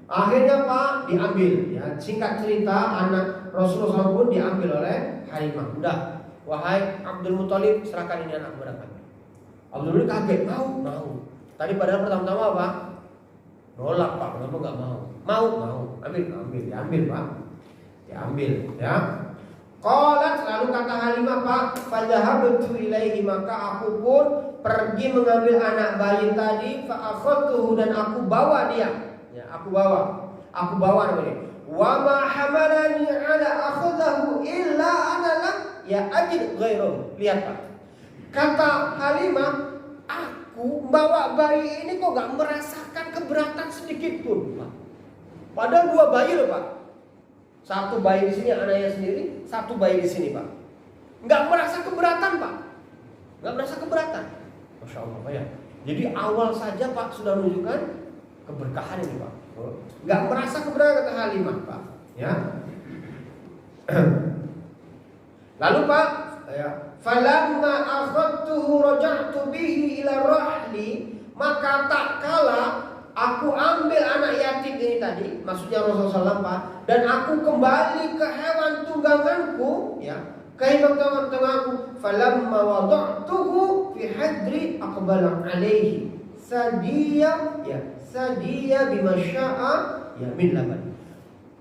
Akhirnya Pak diambil. Ya. Singkat cerita, anak Rasulullah pun diambil oleh Halimah. Udah, wahai Abdul Muthalib, serahkan ini anak kepada kami. Abdul Muthalib kaget, mau. Tadi padahal pertama-tama apa? Nolak Pak, kenapa nggak mau? Mau, diambil Pak, diambil, ya. Qalat, lalu kata Halimah Pak, fadhahabtu ilaihi, maka aku pun pergi mengambil anak bayi tadi, fa akhadtuhu, dan aku bawa dia, ya, aku bawa namanya. Wa ma hamalani ala akhadahu illa ana lam ya ajid ghairuh. Lihat Pak, kata Halimah, aku bawa bayi ini kok gak merasakan keberatan sedikit pun Pak. Padahal 2 bayi loh Pak. Satu bayi di sini anaknya sendiri, satu bayi di sini Pak. Nggak merasa keberatan Pak. Nggak merasa keberatan. Masya Allah Pak ya. Jadi awal saja Pak sudah menunjukkan keberkahan ini Pak. Nggak merasa keberatan kata Halimah Pak. Ya. Lalu Pak, ya, falamma akhadtuhu raja'tu bihi ila rahli, maka tak kala aku ambil anak yatim ini tadi, maksudnya Rasulullah SAW Pak, dan aku kembali ke hewan tungganganku, ya, ke hewan tungganganku. Falamma wada'tuhu fi hadri aqbala alaihi sadiya, ya, sadiya bima sya'a, ya, min laban.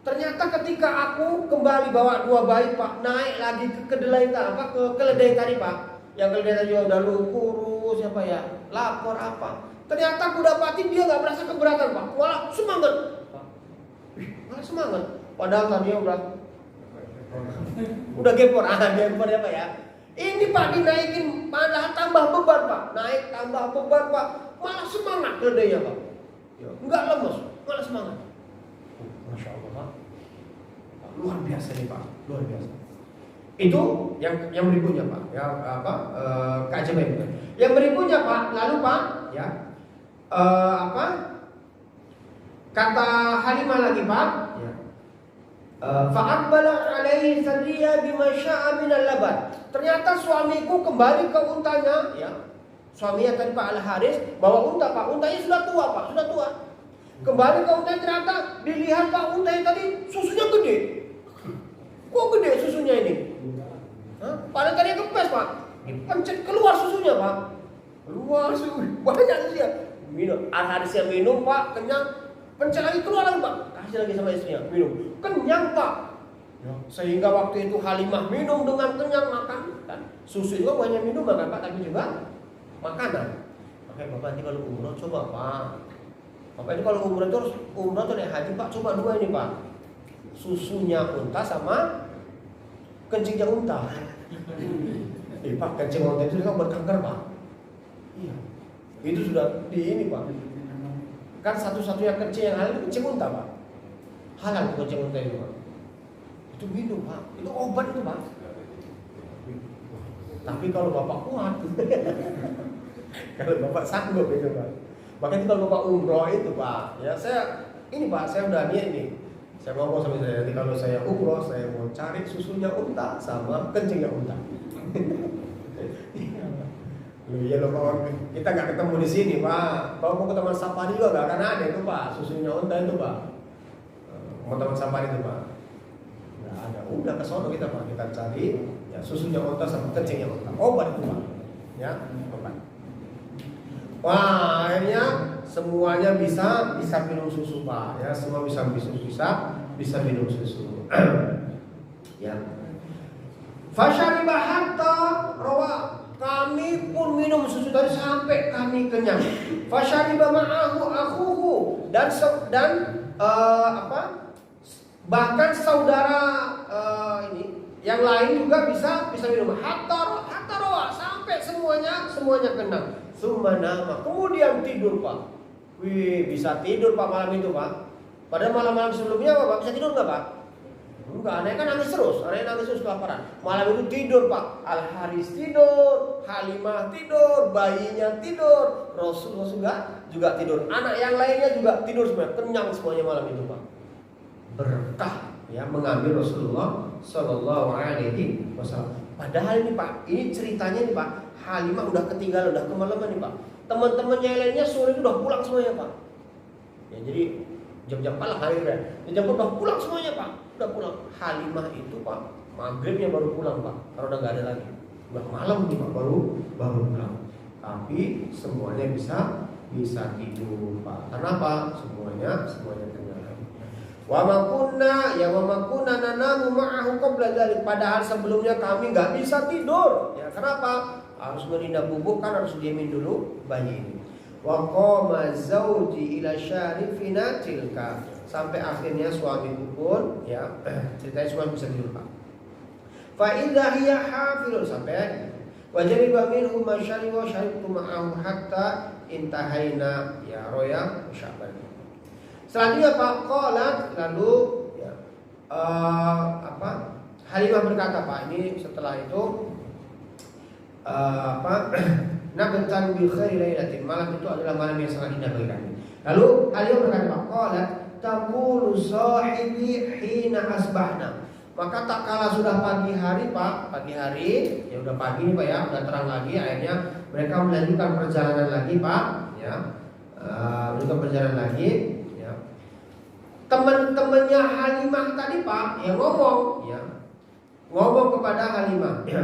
Ternyata ketika aku kembali bawa dua bayi Pak, naik lagi ke kedelai apa ke keledai tadi Pak, yang keledai tadi udah kurus siapa ya, lapor apa. Ternyata aku dapatin dia nggak merasa keberatan Pak, malah semangat Pak. Malah semangat. Padahal tadinya udah gempor, gempor ya Pak ya. Ini Pak dinaikin, padahal tambah beban Pak, naik tambah beban Pak, malah semangat keledainya Pak. Nggak lemes, malah semangat. Masya Allah Pak, luar biasa nih Pak, luar biasa. Itu yang berikutnya Pak, ya apa keajaiban. Yang berikutnya Pak, lalu Pak, ya apa kata Halimah lagi Pak, ya fa'aqbala alaihi sadiya bima sya'a min al-laban. Ternyata suamiku kembali ke untanya, ya. Suaminya tadi Pak Al-Haris bawa unta Pak, untanya sudah tua Pak, sudah tua. Kembali ke untanya, ternyata dilihat Pak, untanya tadi susunya gede. Kok gede susunya ini? Padahal tadi kempes Pak, dipencet keluar susunya Pak. Keluar susu, banyak susunya. Minum, Al-Harisnya minum Pak, kenyang. Pencet lagi keluar lagi Pak, kasih lagi sama istrinya, minum. Kenyang Pak. Ya, sehingga waktu itu Halimah minum dengan kenyang, makan. Kan? Susu juga banyak minum kan Pak, tapi juga makanan. Makanya Bapak nanti kalau umroh coba Pak. Bapak ini kalau umroh itu naik haji Pak, coba dua ini Pak, susunya unta sama kencingnya unta. Pak, kencing unta itu kan berkanker Pak. Iya, itu sudah di ini Pak. Kan satu-satunya kencing yang halal itu kencing unta Pak. Halal kencing unta itu Pak. Itu minum Pak, itu obat itu Pak. Tapi kalau Bapak kuat, kalau Bapak sanggup itu Pak. Makanya kalau Bapak umroh itu Pak, ya saya ini Pak, saya udah niat nih. Saya ngomong sama saya, nanti kalau saya umroh, saya mau cari susunya unta sama kencingnya unta. Iya loh Pak, kita nggak ketemu di sini Pak. Kalau mau ke taman safari juga nggak akan ada itu Pak, susunya unta itu Pak. Mau taman safari itu Pak, nggak ada. Udah ke sono kita Pak, kita cari ya susunya unta sama kencingnya unta. Obat itu Pak, ya obat. Wah, akhirnya semuanya bisa minum susu Pak, ya semua bisa minum susu. Ya. Fasyariba hatta rawa, kami pun minum susu tadi sampai kami kenyang. Fasyariba ma'ahu akhuhu, dan bahkan saudara ini yang lain juga bisa minum. Hatta rawa, sampai semuanya kenyang. Summa nama, kemudian tidur Pak. Wih, bisa tidur Pak malam itu Pak. Padahal malam-malam sebelumnya Pak bisa tidur nggak Pak? Enggak, anaknya kan nangis terus kelaparan. Malam itu tidur Pak. Al-Haris tidur, Halimah tidur, bayinya tidur, Rasulullah juga tidur. Anak yang lainnya juga tidur semua, kenyang semuanya malam itu Pak. Berkah ya mengambil Rasulullah Sallallahu Alaihi Wasallam. Padahal ini Pak, ini ceritanya nih Pak, Halimah udah ketinggalan, udah kemalaman nih Pak. Teman-temannya yang lainnya sore itu udah pulang semuanya Pak. Ya jadi jam-jam malam hari jam udah pulang semuanya Pak, udah pulang. Halimah itu Pak, maghribnya baru pulang Pak, karena udah nggak ada lagi. Udah malam nih Pak, baru pulang. Tapi semuanya bisa tidur Pak. Karena apa? Semuanya kenyang. Wa ma kunna nanamu ma'ahu qabla dzalik. Padahal sebelumnya kami nggak bisa tidur. Ya, kenapa? Harus merinda bubuk kan, harus diemin dulu bayi ini. Wa qama zauji ila syarifina tilka. Sampai akhirnya suamiku pun ya ceritanya semua bisa tidur Pak. Fa idza hiya hafilun, sampai wajariba minhu ma syariba syaribtu ma'ahu hatta intahaina ya roya Sya'ban. Selanjutnya Pak qalat, lalu ya Halimah berkata, Pak, ini setelah itu nabtan bil khairi lailatin, malam itu adalah malam yang sangat indah bagi kami. Lalu Halimah berkata, Pak, qalat taqulu sahibi hina asbahna. Maka tak kala sudah pagi hari, Pak, pagi hari, ya udah pagi nih Pak ya, udah terang lagi, akhirnya mereka melanjutkan perjalanan lagi, Pak, ya. Melanjutkan perjalanan lagi, ya. Teman-temannya Halimah tadi, Pak, yang ngomong, ya. Ngomong kepada Halimah, ya.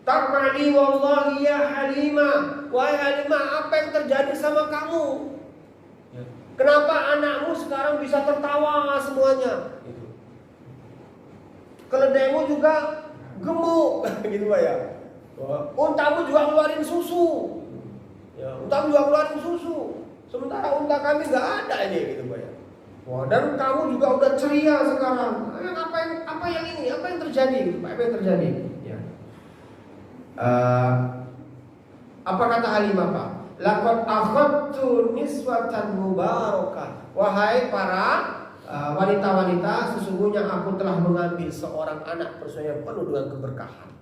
Takmali wallahi ya Halimah, wahai Halimah, apa yang terjadi sama kamu? Ya. Kenapa anakmu sekarang bisa tertawa semuanya? Gitu. Keledaimu juga gemuk, gitu Pak ya. Untamu juga ngeluarin susu, ya, untamu juga ngeluarin susu. Sementara unta kami nggak ada ini, gitu Pak ya. Wah, dan kamu juga udah ceria sekarang. Apa yang ini? Apa yang terjadi? Apa yang terjadi? Ya. Apa kata Halimah, Pak? Laqad akhadtu niswatan mubarakah. Wahai para wanita-wanita, sesungguhnya aku telah mengambil seorang anak perempuan yang penuh dengan keberkahan.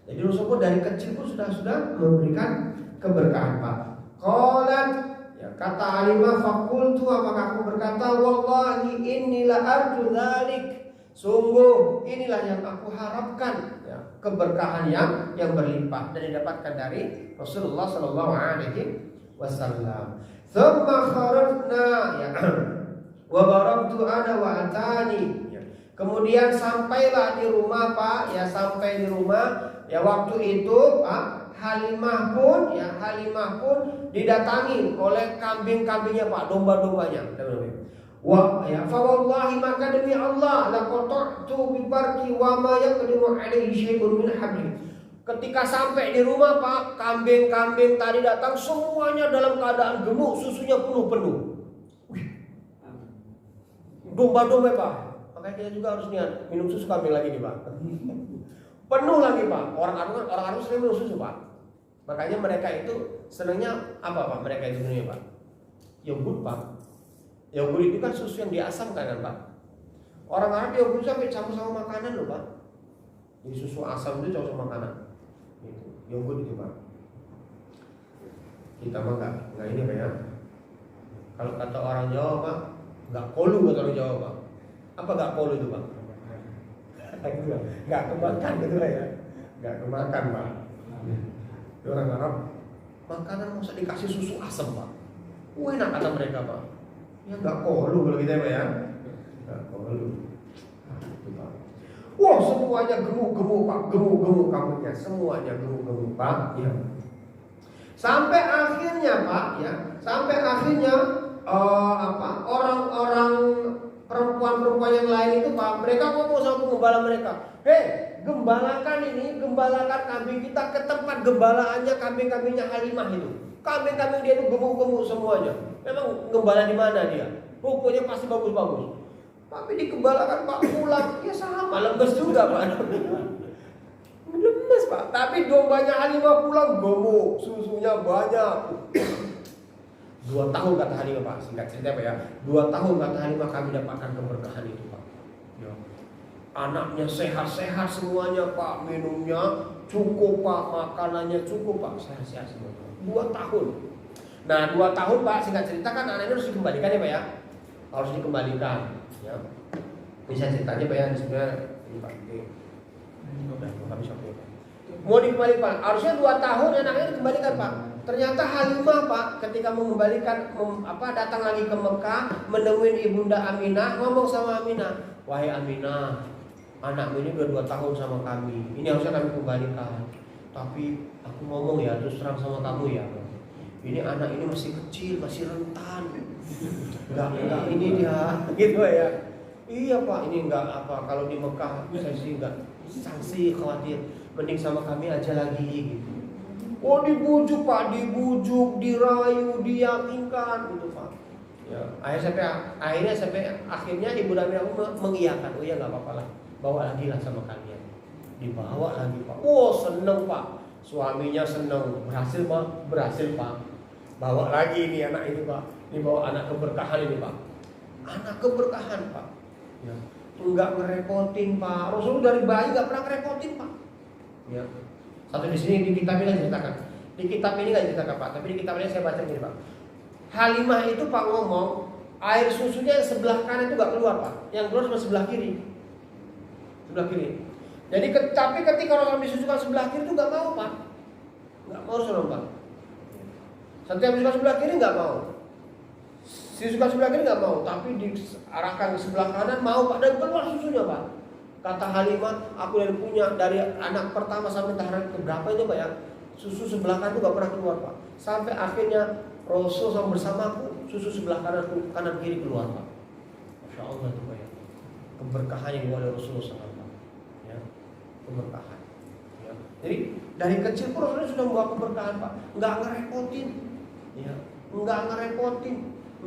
Jadi Rasulullah dari kecil pun sudah memberikan keberkahan, Pak. Qalat, ya, kata Halimah, faqultu, maka aku berkata, wallahi inilah arju dzalik. Sungguh inilah yang aku harapkan, ya, keberkahan yang berlimpah dan didapatkan dari Rasulullah sallallahu alaihi wasallam. Tsumma kharajna, ya. Wa baraktu ana wa atani. Kemudian sampailah di rumah, Pak, ya, sampai di rumah, ya, waktu itu, Pak, Halimah pun didatangi oleh kambing-kambingnya, Pak, domba-dombanya. Wa ya fa wallahi, maka demi Allah, la qata'tu bi barki wa ma yaqdiru alaihi syai'un min habli. Ketika sampai di rumah, Pak, kambing-kambing tadi datang semuanya dalam keadaan gemuk, susunya penuh-penuh. Domba-domba, Pak. Makanya kita juga harus niat minum susu kambing lagi nih, Pak. Penuh lagi, Pak. Orang Arab sering minum susu, Pak. Makanya mereka itu senangnya apa, Pak? Mereka itu senangnya, Pak, yogurt, Pak. Yogurt itu kan susu yang diasamkan, kan, Pak. Orang Arab yogurt sampai campur sama makanan loh, Pak. Jadi susu asam itu campur sama makanan. Itu yogurt itu, Pak. Kita mah enggak ini, Pak ya. Kalau kata orang Jawa, Pak, nggak kolu kata orang Jawa, Pak. Apa nggak kolu itu, Pak? Nggak kemakan gitu lah ya. Nggak kemakan, Pak. Di orang Arab makanan masa dikasih susu asam, Pak. Enak kata mereka, Pak. Ya nggak kolu kalau kita, Pak ya. Nggak kolu. Wah, semuanya gemuk-gemuk, Pak. Gemuk-gemuk kamunya, semuanya gemuk-gemuk, Pak. Ya. Sampai akhirnya, Pak, ya. Sampai akhirnya orang-orang perempuan-perempuan yang lain itu, Pak, mereka ngomong sama penggembala mereka, hei, gembalakan kambing kita ke tempat gembalaannya kambing-kambingnya Halimah itu. Kambing-kambing dia itu gemuk-gemuk semuanya. Memang gembala di mana dia? Rumputnya pasti bagus-bagus. Tapi digembalakan, Pak, pulang ya sama, lemes juga, Pak. Lemes, Pak. Tapi dombanya Halimah pulang gemuk, susunya banyak. 2 tahun kata Halimah, Pak, singkat cerita, Pak ya. 2 tahun kata Halimah kami dapatkan keberkahan itu, Pak. Ya. Anaknya sehat-sehat semuanya, Pak. Minumnya cukup, Pak. Makanannya cukup, Pak. Sehat-sehat semua. 2 tahun. Nah, 2 tahun, Pak, singkat cerita kan anak ini harus dikembalikan ya, Pak ya. Harus dikembalikan, ya. Bisa ceritanya, Pak ya, sebenarnya ini, Pak. Udah, habis waktu, Pak. Mau dikembalikan. Harusnya 2 tahun anaknya dikembalikan, Pak. Ternyata Halimah, Pak, ketika mengembalikan datang lagi ke Mekah, menemui ibunda Aminah, ngomong sama Aminah, wahai Aminah, anakmu ini udah 2 tahun sama kami, ini harusnya kami kembalikan. Tapi aku ngomong ya, terus terang sama kamu ya, ini anak ini masih kecil, masih rentan, enggak ini dia, gitu ya. Iya, Pak, ini enggak apa, kalau di Mekah saya sih enggak sanksi, khawatir, mending sama kami aja lagi, gitu. Oh, dibujuk, Pak, dirayu, diyakinkan gitu, Pak. Ya, akhirnya Ibu Aminah mengiyakan, oh ya nggak apa-apa lah, bawa lagi lah sama kalian. Dibawa lagi, Pak. Oh, seneng, Pak. Suaminya seneng, berhasil, Pak. Bawa lagi ini anak ini, Pak. Ini bawa anak keberkahan ini, Pak. Anak keberkahan, Pak. Ya. Enggak ngerepotin Pak. Rasul dari bayi nggak pernah ngerepotin Pak. Ya. Satu di sini di kitab ini ceritakan. Di kitab ini nggak ceritakan Pak, tapi di kitab ini saya baca gini Pak. Halimah itu Pak ngomong air susunya yang sebelah kanan itu nggak keluar Pak, yang keluar cuma sebelah kiri. Sebelah kiri. Jadi tapi ketika orang disusukan sebelah kiri itu nggak mau Pak, nggak mau Rasul Pak. Setiap disusukan sebelah kiri nggak mau. Disusukan sebelah kiri nggak mau, tapi diarahkan ke sebelah kanan mau Pak, dan keluar susunya Pak. Kata Halimah, aku dari anak pertama sampai tahun keberapa itu Pak ya, susu sebelah kanan itu nggak pernah keluar Pak. Sampai akhirnya Rasul sama bersamaku, susu sebelah kanan kiri keluar Pak. Masya Allah itu Pak ya. Keberkahan yang dibawa oleh Rasul sama Pak. Ya, keberkahan. Ya. Jadi dari kecil pun Rasul sudah membawa keberkahan Pak. Nggak ngerepotin, ya, nggak ngerepotin,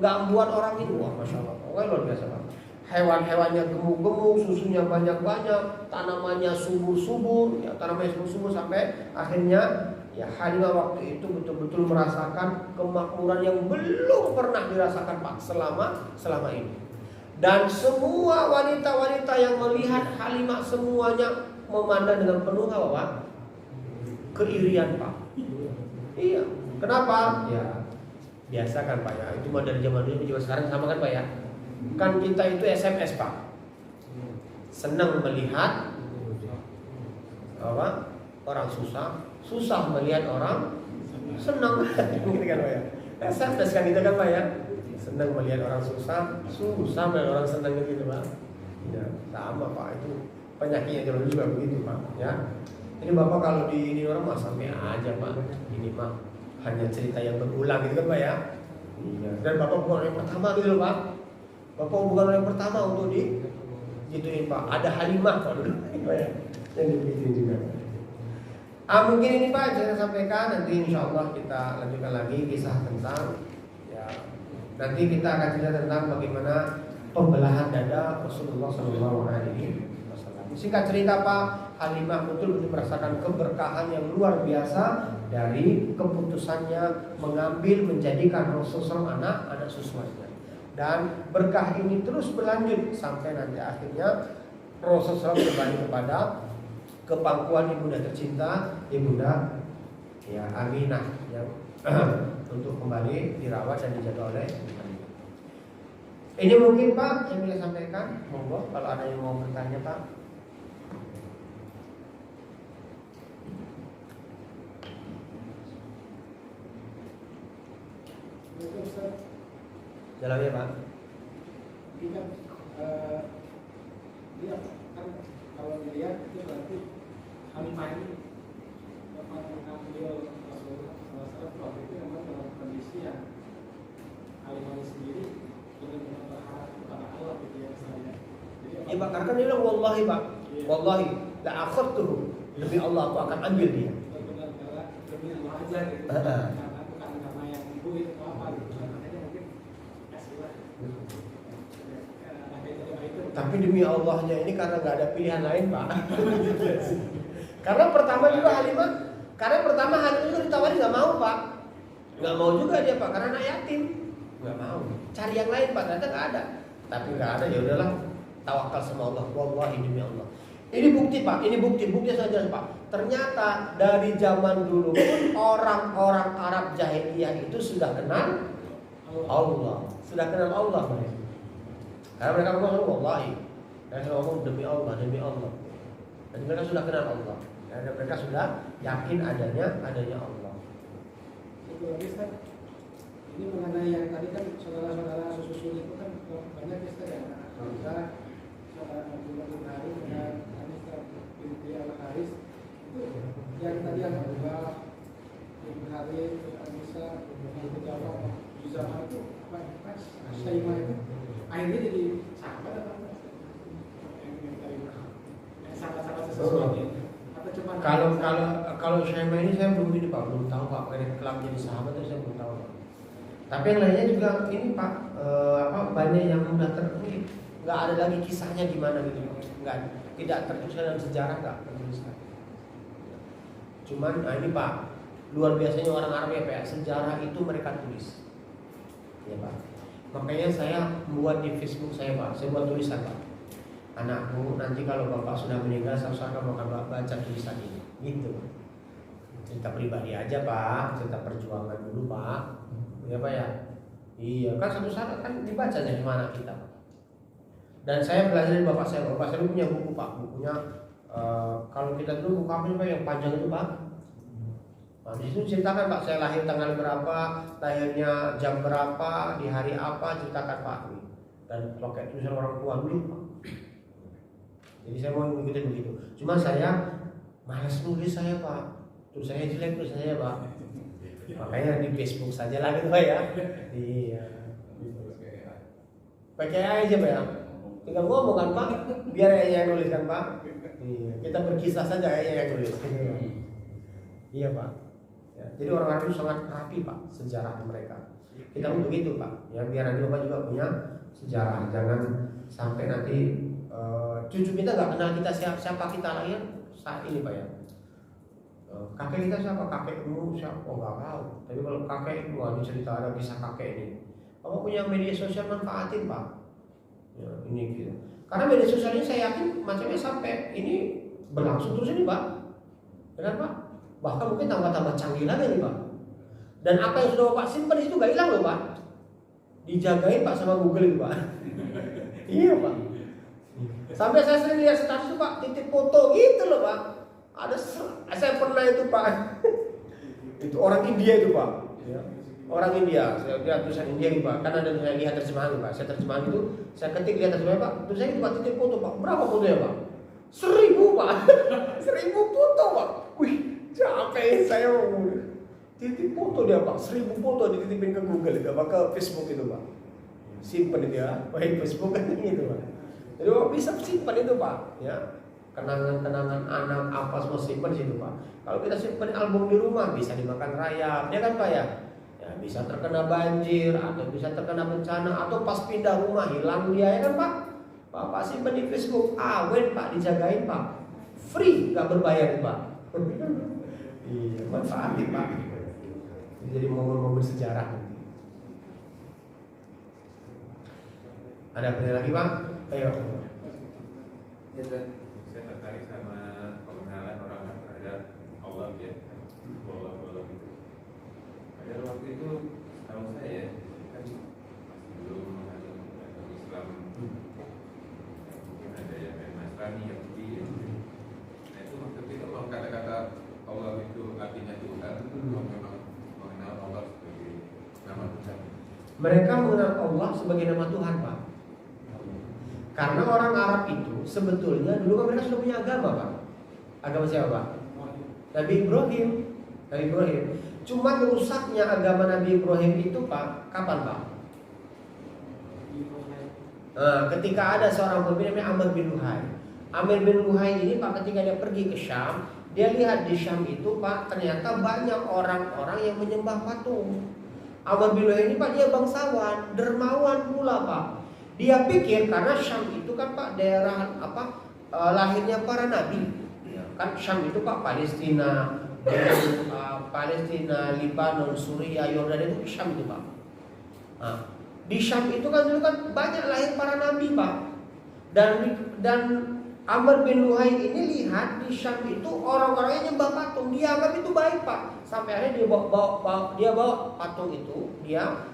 nggak membuat orang itu. Wah Masya Allah, pokoknya luar biasa Pak. Hewan-hewannya gemuk-gemuk, susunya banyak-banyak, tanamannya subur-subur, ya, tanamannya subur-subur sampai akhirnya ya Halimah waktu itu betul-betul merasakan kemakmuran yang belum pernah dirasakan Pak selama ini. Dan semua wanita-wanita yang melihat Halimah semuanya memandang dengan penuh apa Pak? Keirian Pak. Iya. Kenapa? Ya biasa kan Pak ya. Itu mah dari zaman dulu juga sekarang sama kan Pak ya. Kan kita itu SMS Pak. Senang melihat apa? Orang susah melihat orang senang. Gitu kan Pak ya. SMS kan itu kan Pak ya. Senang melihat orang susah melihat orang senang gitu Pak. Ya, sama Pak, itu penyakitnya zaman juga begitu Pak ya. Ini Bapak kalau di ini orang mah sampai aja Pak. Ini mah hanya cerita yang berulang gitu kan Pak ya. Iya. Dan Bapak bukan orang yang pertama gitu loh Pak. Bapak bukan orang yang pertama untuk gituin Pak. Ada Halimah Pak dulu. Yang begitu juga. Mungkin ini Pak yang saya sampaikan. Nanti insya Allah kita lanjutkan lagi kisah tentang ya. Nanti kita akan cerita tentang bagaimana pembelahan dada Rasulullah SAW. Singkat cerita Pak, Halimah betul-betul merasakan keberkahan yang luar biasa dari keputusannya mengambil menjadikan Rasulullah anak susuannya. Dan berkah ini terus berlanjut sampai nanti akhirnya Rasulullah kembali kepada kepangkuan ibunda tercinta, ibunda ya Aminah yang untuk kembali dirawat dan dijaga oleh Halimah. Ini mungkin Pak yang bisa sampaikan. Monggo kalau ada yang mau bertanya Pak. Jalan ya Pak. Kita dia kan kalau dilihat itu berarti Halimah ini mengambil Rasulullah SAW waktu itu memang dalam kondisi yang Halimah sendiri benar-benar berharap kepada Allah gitu ya misalnya. Ya Pak, karena dia bilang wallahi Pak, wallahi la akhadtuhu, demi Allah aku akan ambil dia. Benar-benar karena demi Allah aja gitu. Bukan karena yang ibu itu apa gitu. Makanya mungkin kasihlah. Tapi demi Allahnya ini karena nggak ada pilihan lain Pak. Karena pertama Halimah ditawari nggak mau Pak, nggak mau juga dia Pak karena anak yatim, nggak mau. Cari yang lain Pak, ternyata nggak ada. Tapi nggak ada ya udahlah, tawakal sama Allah. Wallahi demi Allah. Ini bukti Pak, ini bukti saja Pak. Ternyata dari zaman dulu pun orang-orang Arab jahiliyah itu sudah kenal Allah, sudah kenal Allah mereka. Karena mereka ngomong wallahi, mereka ngomong demi Allah. Dan mereka sudah kenal Allah. Dan mereka sudah yakin adanya Allah. Itu lagi Ustaz. Ini mengenai yang tadi kan saudara-saudara susu itu kan banyak Ustaz ya. Kita saudara Abdullah bin Haris dan Anissa binti Al-Haris itu yang tadi yang Abdullah bin Haris, Anissa binti Jawab, Yuzama itu pas Syaimah itu akhirnya jadi sahabat atau apa? Yang sahabat-sahabat sesuatu atau cuma kalau Syaimah ini saya belum tahu Pak. Mereka kelak jadi sahabat itu saya belum tahu Pak. Tapi yang lainnya juga ini Pak, banyak yang sudah nggak ada lagi kisahnya gimana gitu, tidak tertulis dalam sejarah, nggak tertuliskan. Cuman ini Pak, luar biasanya orang Arab ya Pak, sejarah itu mereka tulis, ya Pak. Makanya saya buat di Facebook saya Pak, saya buat tulisan Pak. anakku nanti kalau bapak sudah meninggal saya kamu akan baca tulisan ini, gitu. Cerita pribadi aja pak, cerita perjuangan dulu pak, ya pak ya. Iya kan satu saat kan dibacanya sama anak kita pak. Dan saya belajar dari bapak saya punya buku pak, bukunya kalau kita dulu buku apa pak yang panjang itu pak. Nah, di situ ceritakan pak saya lahir tanggal berapa, lahirnya jam berapa, di hari apa, ceritakan pak. Dan pakai tulisan orang tua dulu pak. Jadi saya mau ngikutin begitu. Cuma saya malas nulis saya pak. Terus saya jelek terus saya pak. Makanya di Facebook saja lah gitu pak ya. Iya. Pakai AI aja pak ya. Tinggal ngomong kan pak, biar AI yang nulis kan pak. Iya. Kita berkisah saja AI yang nulis. Iya pak. Ya, jadi orang-orang itu sangat rapi pak sejarah mereka. Kita pun begitu pak. Ya biar nanti bapak juga punya sejarah. Jangan sampai nanti cucu kita nggak kenal kita siapa kita lahir saat ini pak ya. Kakek kita siapa, kakekmu siapa, oh nggak tahu. Tapi kalau kakek itu ada cerita, ada kisah kakek ini. Kamu punya media sosial manfaatin pak. Ya, ini gitu. Karena media sosial ini saya yakin macamnya sampai ini berlangsung terus ini pak. Benar pak? Bahkan mungkin tambah-tambah canggih lagi nih pak. Dan apa yang sudah bapak simpan itu nggak hilang loh pak. Dijagain pak sama Google itu pak. Iya pak. Sampai saya sering lihat status itu pak, titip foto gitu loh pak. Saya pernah itu pak. Itu orang India itu pak. Ya. Orang India, saya lihat tulisan India gitu pak. Kan ada saya lihat terjemahan pak. Saya terjemahan itu, saya ketik lihat terjemahan pak. Terus saya itu pak titip foto pak. Berapa fotonya pak? 1000 pak. 1000 foto pak. Wih, capek saya mau titip foto dia pak. 1000 foto dititipin ke Google itu, apa ke Facebook itu pak. Simpen itu ya, pakai Facebook kan gitu pak. Jadi bisa simpan itu pak, ya. Kenangan-kenangan anak apa semua simpan di situ pak. Kalau kita simpan album di rumah bisa dimakan rayap, ya kan pak ya. Ya bisa terkena banjir atau bisa terkena bencana atau pas pindah rumah hilang dia, ya kan pak. Bapak simpan di Facebook, awet pak, dijagain pak, free, nggak berbayar pak. Iya, manfaatin pak. Jadi momen-momen sejarah. Ada pertanyaan lagi pak? Ayo. Ya, saya tertarik sama pengenalan orang terhadap Allah ya, Allah itu. Pada waktu itu, tahu saya kan masih belum ada Islam, mungkin ada yang Nasrani, Yahudi. Nah itu waktu itu kalau kata-kata Allah itu artinya Tuhan, memang mengenal Allah sebagai nama Tuhan. Mereka mengenal Allah sebagai nama Tuhan pak. Karena orang Arab itu sebetulnya dulu kan mereka sudah punya agama pak. Agama siapa pak? Nabi Ibrahim. Nabi Ibrahim. Cuma rusaknya agama Nabi Ibrahim itu pak, kapan pak? Ketika ada seorang pemimpin namanya Amr bin Luhai. Amr bin Luhai ini pak ketika dia pergi ke Syam, dia lihat di Syam itu pak ternyata banyak orang-orang yang menyembah patung. Amr bin Luhai ini pak dia bangsawan, dermawan pula pak. Dia pikir karena Syam itu kan pak daerah lahirnya para nabi, ya, kan Syam itu pak Palestina, Palestina, Lebanon, Suriah, Yordan itu Syam itu pak. Nah, di Syam itu kan dulu kan banyak lahir para nabi pak. Dan Amr bin Luhai ini lihat di Syam itu orang-orang yang nyembah patung, dia anggap itu baik pak. Sampai akhirnya dia bawa patung itu, dia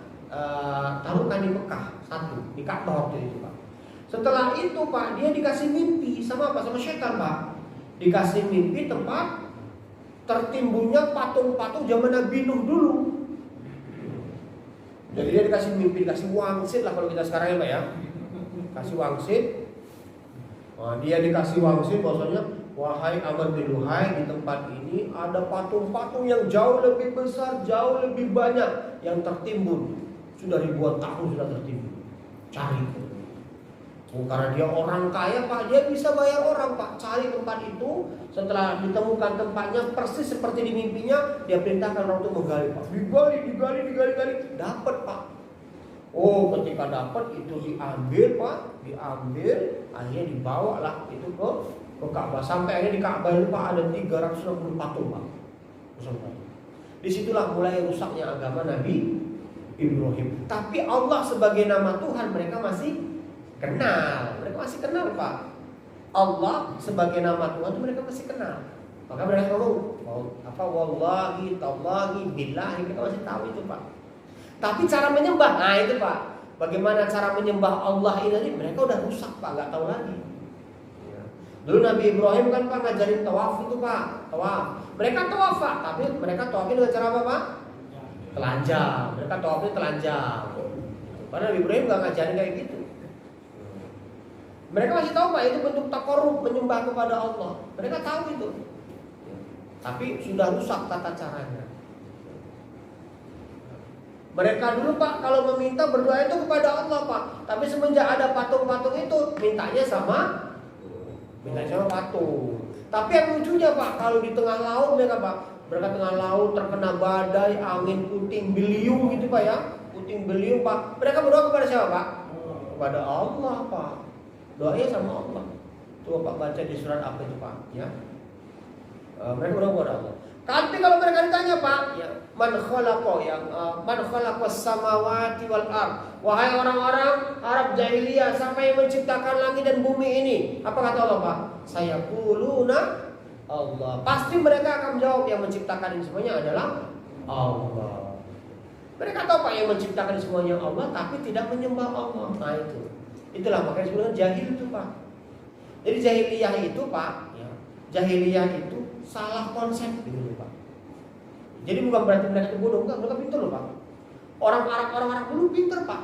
taruhkan di Mekah satu, di Ka'bah waktu itu pak. Setelah itu pak dia dikasih mimpi sama apa? Sama setan pak. Dikasih mimpi tempat tertimbunnya patung-patung zaman Nabi Nuh dulu. Jadi dia dikasih mimpi, dikasih wangsit lah kalau kita sekarang ya pak ya. Kasih wangsit. Nah, dia dikasih wangsit bahwasanya wahai Amr bin Luhai, di tempat ini ada patung-patung yang jauh lebih besar, jauh lebih banyak yang tertimbun. Sudah ribuan tahun sudah tertimbun. Cari. Karena dia orang kaya pak, dia bisa bayar orang pak. Cari tempat itu. Setelah ditemukan tempatnya persis seperti di mimpinya, dia perintahkan orang untuk menggali pak. Digali. Dapat pak. Oh, ketika dapat itu diambil pak, akhirnya dibawa lah itu ke Ka'bah. Sampai akhirnya di Ka'bah itu pak ada 360 patung pak. Disitulah mulai rusaknya agama Nabi Ibrahim. Tapi Allah sebagai nama Tuhan mereka masih kenal. Mereka masih kenal pak. Allah sebagai nama Tuhan itu mereka pasti kenal. Maka mereka ngomong wallahi, tallahi, billahi, mereka masih tahu itu Pak. Tapi cara menyembah, nah itu Pak, bagaimana cara menyembah Allah ini mereka udah rusak Pak, nggak tahu lagi. Dulu Nabi Ibrahim kan Pak ngajarin tawaf itu Pak, tawaf. Mereka tawaf Pak, tapi mereka tawafnya dengan cara apa Pak? Telanjang. Mereka tawafnya telanjang. Karena Nabi Ibrahim nggak ngajarin kayak gitu. Mereka masih tahu Pak itu bentuk takarrub, menyembah kepada Allah. Mereka tahu itu. Tapi sudah rusak tata caranya. Mereka dulu Pak kalau meminta berdoa itu kepada Allah Pak. Tapi semenjak ada patung-patung itu mintanya sama patung. Tapi yang lucunya Pak, kalau di tengah laut mereka tengah laut terkena badai, angin puting beliung gitu Pak ya. Puting beliung Pak. Mereka berdoa kepada siapa Pak? Kepada Allah Pak. Doanya sama Allah. Coba Pak baca di surat apa itu Pak ya. Mereka berdoa kepada Allah. Tapi kalau mereka ditanya Pak, ya, man khalaqas samawati wal ard. Wahai orang-orang Arab jahiliyah, siapa yang menciptakan langit dan bumi ini? Apa kata Allah Pak? Sayaquluna Allah. Pasti mereka akan menjawab yang menciptakan ini semuanya adalah Allah. Mereka tahu Pak yang menciptakan semuanya Allah, tapi tidak menyembah Allah. Nah itu. Itulah makanya sebenarnya jahil itu Pak. Jadi jahiliyah itu Pak, ya, jahiliyah itu salah konsep gitu Pak. Jadi bukan berarti mereka itu bodoh, enggak, mereka pintar loh Pak. Orang Arab dulu pintar Pak.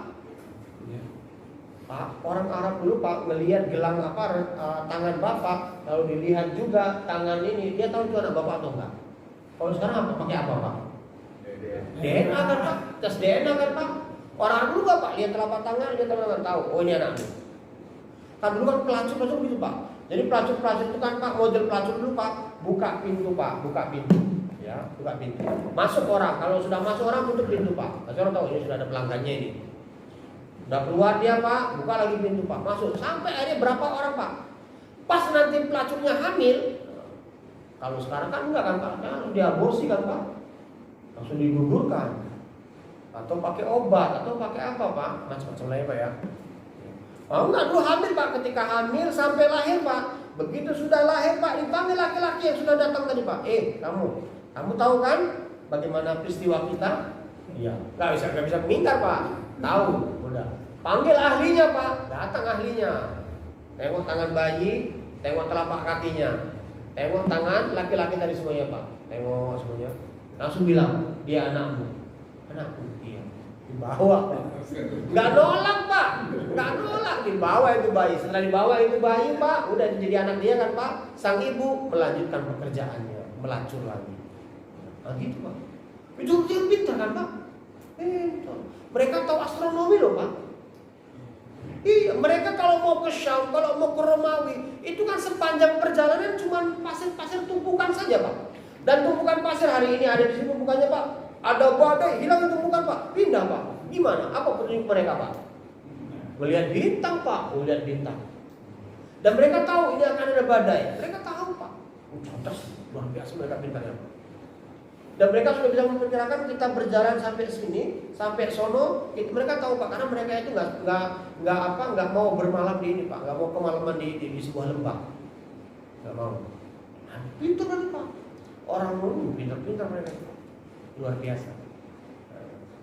Pak, orang Arab dulu Pak melihat gelang tangan Bapak, lalu dilihat juga tangan ini, dia tahu itu anak Bapak atau enggak. Kalau sekarang apa? Pakai apa Pak? DNA kan Pak, tes DNA kan Pak. Orang Arab dulu Pak, lihat telapak tangan, tahu, oh ini anaknya. Kan dulu kan pelacur gitu Pak. Jadi pelacur itu kan Pak, model pelacur dulu Pak, buka pintu Pak, ya, buka pintu. Masuk orang, kalau sudah masuk orang tutup pintu Pak. Pasti orang tahu ini sudah ada pelanggannya ini. Udah keluar dia Pak, buka lagi pintu Pak, masuk. Sampai akhirnya berapa orang Pak? Pas nanti pelacurnya hamil, kalau sekarang kan enggak kan Pak, harus diaborsi kan Pak, langsung digugurkan, atau pakai obat, atau pakai apa Pak, macam-macam lain Pak ya. Oh enggak, dulu hamil Pak, ketika hamil sampai lahir Pak. Begitu sudah lahir Pak, dipanggil laki-laki yang sudah datang tadi Pak. Kamu tahu kan bagaimana peristiwa kita? Iya. Nggak bisa mengingkar Pak. Tahu, udah. Panggil ahlinya Pak, datang ahlinya. Tengok tangan bayi, tengok telapak kakinya, tengok tangan laki-laki tadi semuanya Pak. Tengok semuanya. Langsung bilang, dia anakku. Anakku, iya. Dibawa Pak. Nggak nolak Pak, nggak nolak, dibawa itu bayi. Setelah dibawa itu bayi Pak, udah jadi anak dia kan Pak. Sang ibu melanjutkan pekerjaannya, melacur lagi. Nah gitu Pak. Itu pintar kan Pak? Mereka tahu astronomi loh Pak. Iya, mereka kalau mau ke Syam, kalau mau ke Romawi, itu kan sepanjang perjalanan cuma pasir-pasir tumpukan saja Pak. Dan tumpukan pasir hari ini ada di sini tumpukannya Pak. Ada badai, hilang tumpukan Pak, pindah Pak. Gimana? Apa petunjuk mereka Pak? Melihat bintang Pak, melihat bintang. Dan mereka tahu ini akan ada badai. Mereka tahu Pak. Cerdas, luar biasa mereka pintarnya Pak. Dan mereka sudah bisa memperkirakan kita berjalan sampai sini, sampai sono. Mereka tahu Pak, karena mereka itu nggak mau bermalam di ini Pak, nggak mau kemalaman di sebuah lembah, nggak mau. Nah, pintar lagi Pak. Orang dulu pintar mereka, luar biasa.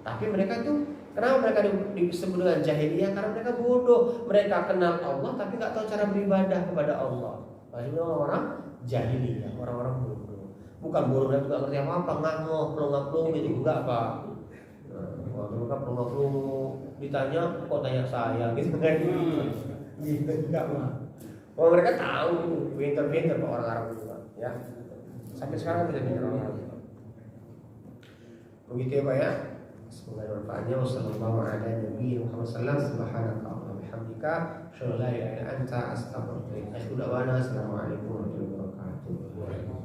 Tapi mereka tuh, kenapa mereka disebut dengan jahiliyah? Karena mereka bodoh. Mereka kenal Allah tapi nggak tahu cara beribadah kepada Allah. Maksudnya orang jahiliyah, orang-orang bodoh. Bukan bodoh dan nggak ngerti apa-apa, ngamoh, pelong-pelong gitu enggak Pak. Mereka pelong-pelong ditanya, kok tanya saya gitu kan? Gitu enggak Pak. Oh mereka tahu, pintar-pintar Pak orang Arab itu Pak. Ya. Sampai sekarang tidak pintar orang Arab. Begitu ya Pak ya. Semoga bermanfaatnya. Wassalamualaikum warahmatullahi wabarakatuh. Assalamualaikum warahmatullahi wabarakatuh.